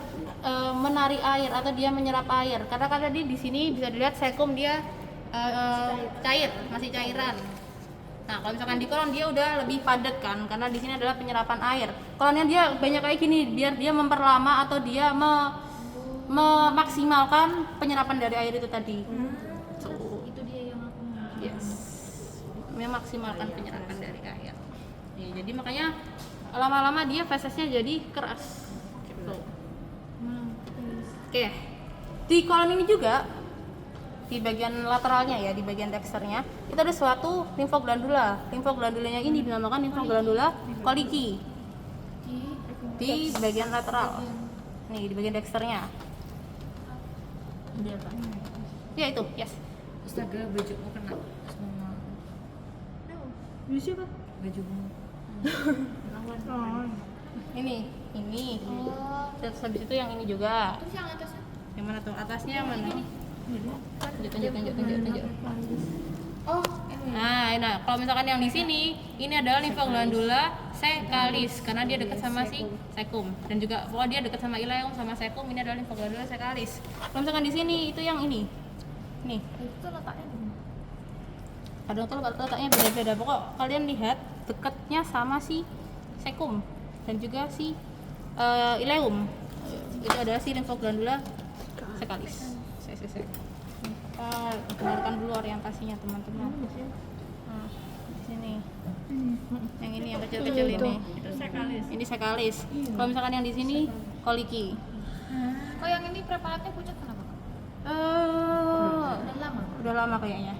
menarik air atau dia menyerap air. Karena dia di sini bisa dilihat sekum dia cair, masih cairan. Nah, kalau misalkan di kolon dia udah lebih padat kan, karena di sini adalah penyerapan air. Kolonnya dia banyak kayak gini, biar dia memperlama atau dia memaksimalkan penyerapan dari air itu tadi. Itu dia yang aku mau. Yes, memaksimalkan penyerapan dari air. Ya, jadi makanya lama-lama dia fesesnya jadi keras. Gitu. Oke, di kolon ini juga di bagian lateralnya ya, di bagian dexternya kita ada suatu limfoglandula. Limfoglandulanya ini dinamakan limfoglandula koliki di bagian lateral. Nih di bagian dexternya. Dia apa? Ya itu, yes. Astaga, bajuku kena semua. Ini siapa? Bajumu. Ini. Terus habis itu yang ini juga. Terus yang atasnya? Yang mana tuh? Atasnya yang mana? Tunjuk. Oh, Nah, kalau misalkan yang di sini, ini adalah limfoglandula sekalis karena dia dekat sama si sekum dan juga dia dekat sama ileum sama sekum. Ini adalah limfoglandula sekalis. Kalau misalkan di sini itu yang ini, nih. itu letaknya di mana? Kadang tuh letaknya beda-beda. Pokok kalian lihat dekatnya sama si sekum dan juga si ileum. Itu adalah si limfoglandula sekalis. Kita dengarkan dulu orientasinya teman-teman. Nah, di sini. Yang ini yang kecil-kecil ini. Itu sekalis. Ini sekalis. Kalau misalkan yang di sini koliki. Oh yang ini preparatnya pucat kenapa? Udah lama? Udah lama kayaknya.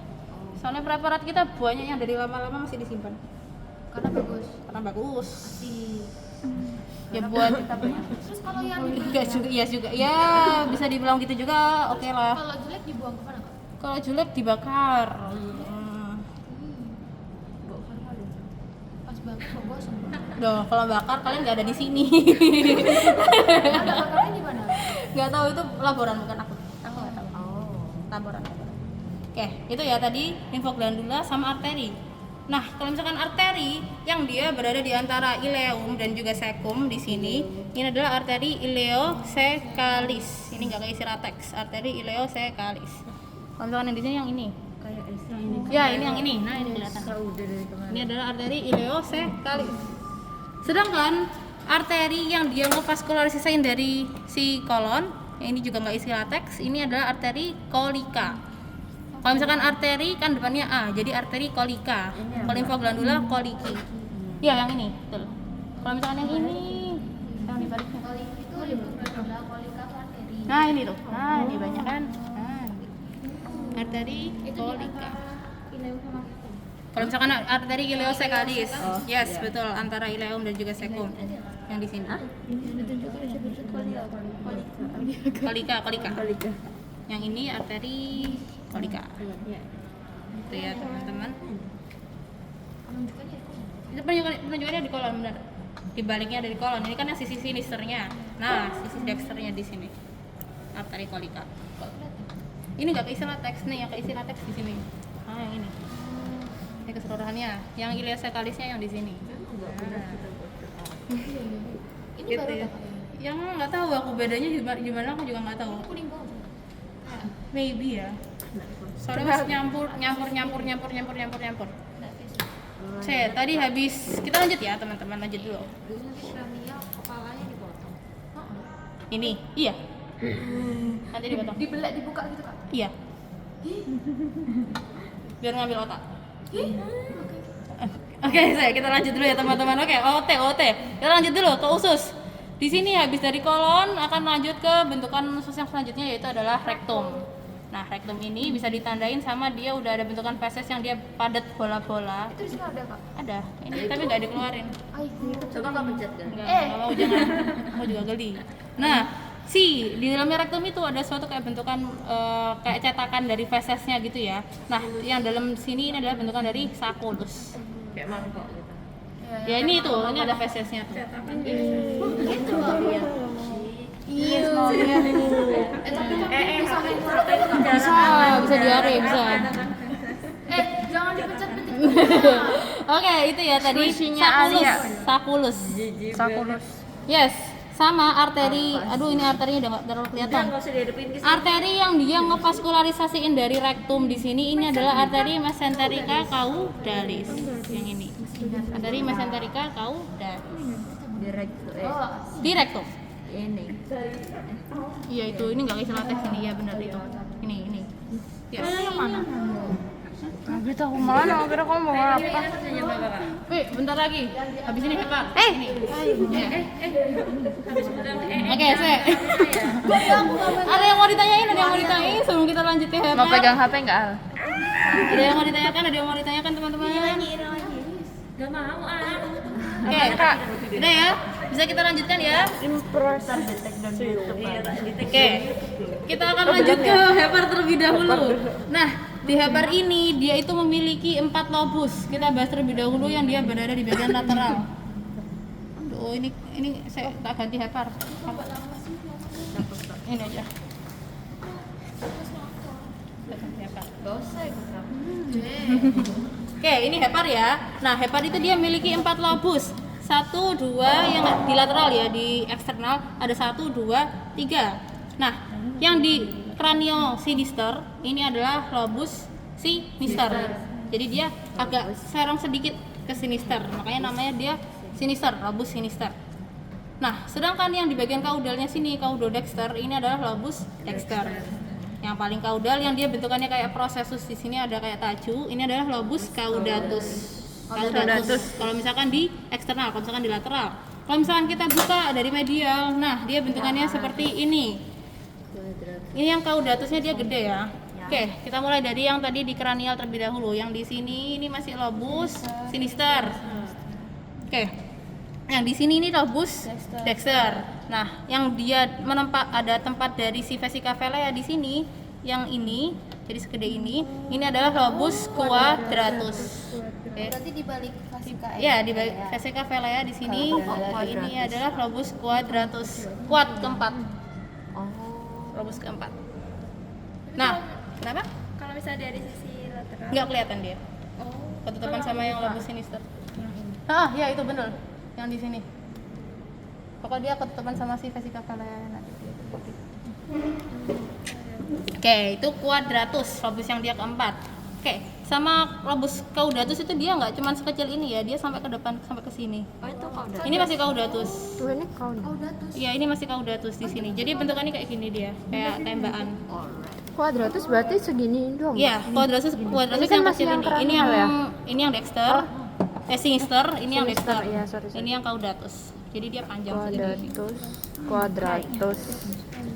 Soalnya preparat kita banyak yang dari lama-lama masih disimpan. Karena bagus. Karena bagus. Ya buat Terus kalau yang enggak juga. Ya bisa dibilang gitu juga. Oke lah. kalau jelek dibuang ke mana kak? Kalau julep dibakar. Pas bakar gosong. Duh, kalau bakar kalian nggak ada di sini. Ada bakarnya di mana? Nggak tahu itu laboran bukan aku. Aku nggak tahu. Laboran. Oke, itu ya tadi limfoglandula sama arteri. Nah, kalau misalkan arteri yang dia berada di antara ileum dan juga sekum di sini, ini adalah arteri ileosekalis. Ini nggak kayak isi latex, arteri ileosekalis. Kalau misalkan yang di sini yang ini. Kayak ini. Ya, ini yang ini. Nah, ini kelihatan. Udah dari kemarin. Ini adalah arteri ileosekalis. Sedangkan arteri yang dia ngevaskularisasiin dari si kolon, yang ini juga nggak isi latex, ini adalah arteri kolika. Kalau misalkan arteri kan depannya A, jadi arteri kolika. Kalau limfoglandula koliki. Ya, yang ini, betul. Kalau misalkan yang ini, yang di baliknya. Itu limfoglandula kolika arteri. Nah, ini tuh. Nah, ini banyak kan. Nah, ini. Arteri Itu di kolika. antara ileum sama sekum. Kalau misalkan arteri ileocecalis, yes betul, antara ileum dan juga cecum yang di sini. Kolika. Yang ini arteri kolika. Itu ya teman-teman. Itu penunjukannya di kolon benar. Di baliknya ada di kolon. Ini kan yang sisi sinisternya. Nah, sisi dexternya di sini. Arteri kolika. Ini nggak keisi latex nih, yang keisi latex di sini. Ah, yang ini. Ini keseluruhannya. Yang ileocecalis-nya yang di sini. Nah. Ini Gitu baru ya. apa ini? Yang nggak tahu aku bedanya gimana aku juga nggak tahu. Kuning banget. Maybe ya. Soalnya masih nyampur. Tadi habis, kita lanjut ya teman-teman, lanjut dulu. Kranial kepalanya dipotong. Ini, iya. Nanti dipotong. Dibelah dibuka gitu Kak. Iya. Biar ngambil otak. Oke, kita lanjut dulu ya teman-teman. Oke, OT. Kita lanjut dulu ke usus. Di sini habis dari kolon akan lanjut ke bentukan usus yang selanjutnya, yaitu adalah rektum. Nah, rektum ini bisa ditandain sama dia udah ada bentukan feses yang dia padat bola-bola. Itu di sini ada Kak. Ada. Ini tapi nggak dikeluarin. Coba kau pencet kan. Nggak mau, jangan. Mau juga geli. Nah, di dalamnya rektum itu ada suatu kayak bentukan kayak cetakan dari fesesnya gitu ya. Nah, yang dalam sini ini adalah bentukan dari sacculus. Kayak mangkok gitu. Ya ini ada fesesnya tuh. Itu kok dia. Iya, bisa diare, bisa. Jangan dipencet. Oke, itu ya tadi Squishy-nya sacculus. Yes, sama arteri. Aduh, ini arterinya udah nggak terlalu kelihatan. Enggak usah dihadapin ke sini. Arteri yang dia ngevaskularisasiin dari rektum di sini ini adalah arteri mesenterica caudalis. Yang ini. Arteri mesenterica caudalis. Di rektum. Ini. Iya itu, ini nggak isi latex ini, ya benar itu. Ini. Yes. Mana? Habis aku mana? Kira kamu mau apa? Bentar lagi. Habis ini Hepa. Ini. Oke, Ada yang mau ditanyain sebelum kita lanjut ke Hepa. Mau pegang HP nggak Al? Ada yang mau ditanyakan teman-teman. Gak mau Oke, udah ya. Bisa kita lanjutkan ya. Oke. Kita akan lanjut ke hepar terlebih dahulu. Nah, di hepar ini dia itu memiliki 4 lobus. Kita bahas terlebih dahulu yang dia berada di bagian lateral. Aduh, ini saya tak ganti hepar. Ini aja. Tak ganti hepar. Oke, ini hepar ya. Nah, hepar itu dia memiliki 4 lobus. 1, 2 yang di lateral ya, di eksternal ada 1, 2, 3. Nah, yang di cranio sinister ini adalah lobus sinister. Jadi dia agak serong sedikit ke sinister, makanya namanya dia sinister, lobus sinister. Nah, sedangkan yang di bagian kaudalnya sini, caudodexter, ini adalah lobus dexter. Yang paling kaudal yang dia bentukannya kayak processus, di sini ada kayak taju, ini adalah lobus caudatus. Kalau misalkan di eksternal, kalau misalkan di lateral. Kalau misalkan kita buka dari medial, nah dia bentukannya seperti ini. Ini yang caudatusnya dia gede ya. Oke, kita mulai dari yang tadi di kranial terlebih dahulu. Yang di sini ini masih lobus sinister. Oke. Yang di sini ini lobus dexter. Nah, yang dia ada tempat dari si vesica velea di sini, yang ini, jadi segede ini adalah lobus quadratus. Oke. Berarti di balik fasika Ya, di balik vesica velea di sini, ini adalah lobus quadratus, kuat keempat. Lobus keempat. Nah, kenapa? Kalau misalnya dari sisi lateral. Nggak kelihatan dia. Ketutupan sama yang lobus sinister. Ah, ya itu benar. Yang di sini. Pokoknya dia ketutupan sama si vesica velea nanti. Oke, itu quadratus, lobus yang dia keempat. Oke, sama lobus caudatus itu dia nggak cuma sekecil ini ya, dia sampai ke depan, sampai ke sini. Oh, itu caudatus. Ini masih caudatus. Tuh ini caudatus. Iya, ini masih caudatus di sini. Jadi bentukannya kayak gini dia, kayak tembakan. Kuadratus berarti segini dong. Iya, quadratus Ini kan yang masih kecil yang ini. cranial ya? Ini yang dexter. Sinister, ini yang dexter. Iya, sorry. Ini yang caudatus. Jadi dia panjang segini. Quadratus,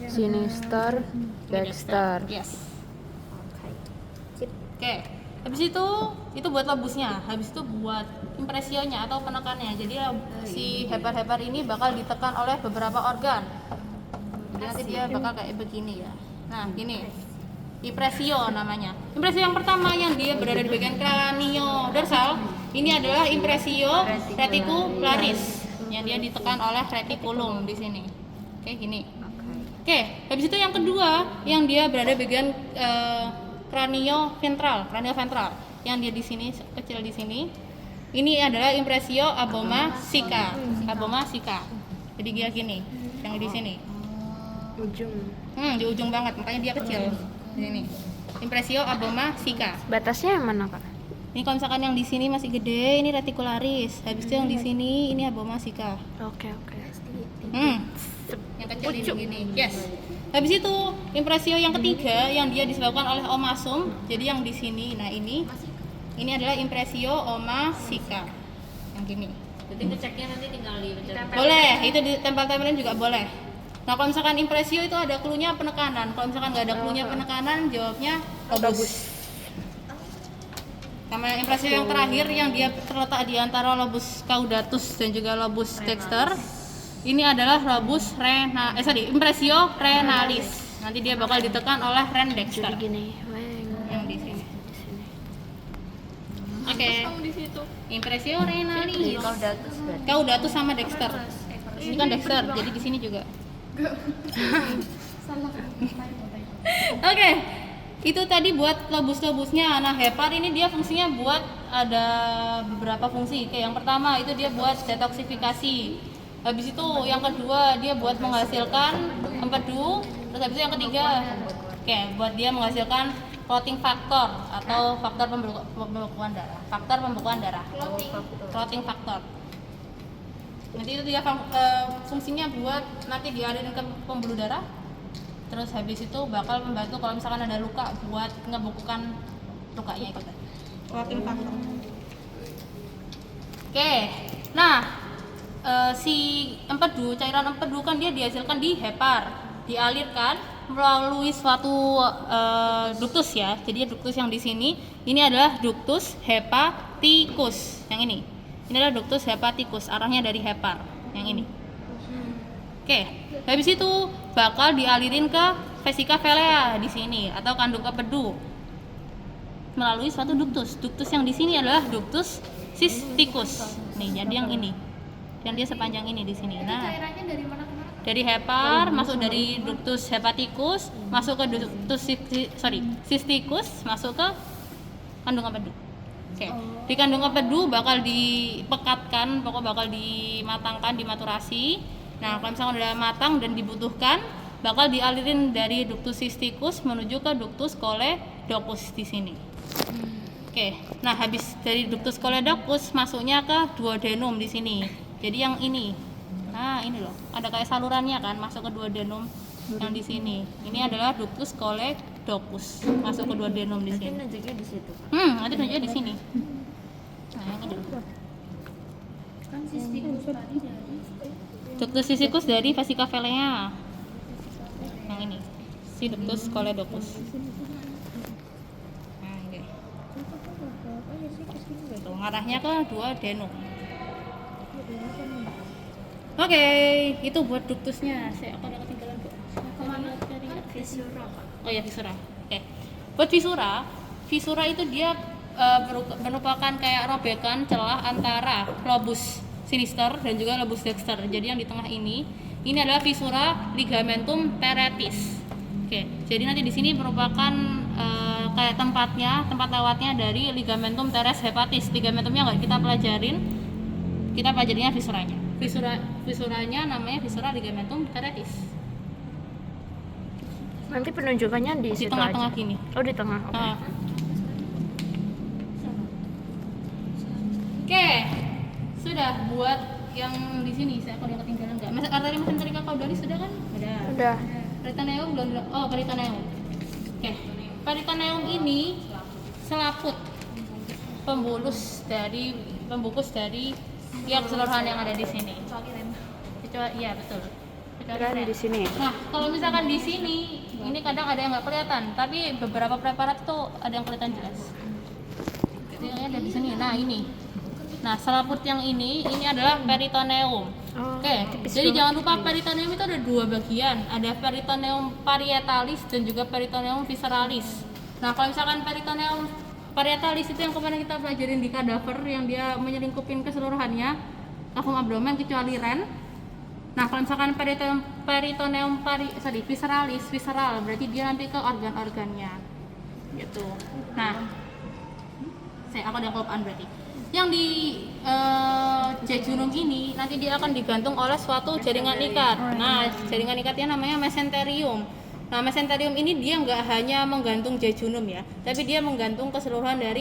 sinister, dexter. Yes. Oke. Habis itu buat lobusnya. Habis itu buat impresionya atau penekannya. Jadi si hepar-hepar ini bakal ditekan oleh beberapa organ. Jadi nanti dia bakal kayak begini ya. Nah, gini. Impresio namanya. Impresio yang pertama yang dia berada di bagian kranio dorsal. Ini adalah impresio reticularis. Yang dia ditekan oleh reticulum di sini. Kayak gini. Oke, habis itu yang kedua yang dia berada di bagian kranio ventral yang dia di sini kecil di sini. Ini adalah impresio abomasica. Jadi dia gini, yang di sini. Di ujung banget, makanya dia kecil. Di sini. Impresio abomasica. Batasnya yang mana, Kak? Ini kalau misalkan yang di sini masih gede, ini reticularis. Habis itu yang di sini ini abomasica. Oke. Yang kecil ini begini. Yes. Habis itu impresio yang ketiga yang dia disebabkan oleh omasum. Jadi yang di sini, nah ini adalah impresio omasica. Yang gini. Jadi ngeceknya nanti tinggal dipencet. Boleh, itu ditempel-tempelin juga boleh. Nah, kalau misalkan impresio itu ada cluenya penekanan. Kalau misalkan nggak ada cluenya penekanan, jawabnya lobus. Sama impresio yang terakhir yang dia terletak di antara lobus caudatus dan juga lobus dexter. Ini adalah lobus impresio renalis. Nanti dia bakal ditekan oleh ren dexter. Gini. Yang di sini. Oke. Impresio renalis. Caudatus sama dexter. Ini kan dexter, jadi di sini juga. Oke. Itu tadi buat lobus-lobusnya. Nah, hepar ini dia fungsinya buat ada beberapa fungsi. Kayak yang pertama itu dia buat detoksifikasi. Habis itu yang kedua dia buat menghasilkan empedu. Terus habis itu yang ketiga buat dia menghasilkan clotting factor atau faktor pembekuan darah. Clotting factor. Nanti itu dia fungsinya buat nanti dialirin ke pembuluh darah. Terus habis itu bakal membantu kalau misalkan ada luka buat ngebekukan lukanya itu tadi. Clotting factor. Oke. Nah, si empedu, cairan empedu kan dia dihasilkan di hepar, dialirkan melalui suatu ductus ya. Jadi ductus yang di sini ini adalah ductus hepaticus. Yang ini adalah ductus hepaticus, arahnya dari hepar. Yang ini. Oke, habis itu bakal dialirin ke vesica velea di sini atau kandung empedu melalui suatu ductus. Ductus yang di sini adalah ductus cysticus. Nih, jadi yang ini. Dan dia sepanjang ini di sini. Nah, Cairannya dari mana ke mana? dari hepar masuk dari ductus hepaticus masuk ke ductus cysticus masuk ke kandung empedu. Oke. Di kandung empedu bakal dipekatkan, pokoknya bakal dimatangkan, dimaturasi. Nah, kalau misalnya udah matang dan dibutuhkan, bakal dialirin dari ductus cysticus menuju ke ductus choledocus di sini. Oke. Nah, habis dari ductus choledocus masuknya ke duodenum di sini. Jadi yang ini. Nah, ini loh. Ada kayak salurannya kan masuk ke duodenum yang di sini. Ini adalah ductus choledocus. Masuk ke duodenum di sini. Nunjuknya di situ. Nanti tunjuknya di sini. Nah, yang ini dulu. Kan cysticus tadi dari Ductus cysticus dari vesica velea. Yang ini. Si ductus choledocus. Nah, ini. Tuh, ngarahnya ke duodenum. Oke, itu buat ductusnya. Saya akan ketinggalan kok. Kemana? visura, Pak. Oh ya, visura. Oke. Buat visura itu dia merupakan kayak robekan celah antara lobus sinister dan juga lobus dexter. Jadi yang di tengah ini adalah visura ligamentum teretis. Oke. Jadi nanti di sini merupakan kayak tempat lewatnya dari ligamentum teres hepatis. Ligamentumnya nggak kita pelajarin. Kita pelajarinya visuranya. Visuranya namanya visura ligamentum teretis. Nanti penunjukannya di situ tengah-tengah aja. gini. Oh, di tengah. Oke. Oke. Sudah buat yang di sini saya kalau yang ketinggalan enggak. Mas arteri mesenterika caudali sudah kan? Udah. Peritoneum belum. Oh, peritoneum. Oke. Peritoneum ini selaput pembulus dari keseluruhan yang ada di sini. Iya, betul. Keren di sini. Nah, kalau misalkan di sini, ini kadang ada yang nggak kelihatan, tapi beberapa preparat tuh ada yang kelihatan jelas. Yang ada di sini. Nah, ini. Nah, selaput yang ini adalah peritoneum. Oke, jadi jangan lupa peritoneum itu ada dua bagian, ada peritoneum parietalis dan juga peritoneum visceralis. Nah, kalau misalkan peritoneum parietalis itu yang kemarin kita pelajarin di kadaver yang dia menyelingkupin keseluruhannya kafum abdomen kecuali ren. Nah, kalau misalkan peritoneum visceralis, visceral berarti dia nanti ke organ-organnya. Gitu. Nah, aku ada kelupaan berarti. Yang di jejunum ini nanti dia akan digantung oleh suatu jaringan ikat. Nah, jaringan ikatnya namanya mesenterium. Nah, mesenterium ini dia nggak hanya menggantung jejunum ya, tapi dia menggantung keseluruhan dari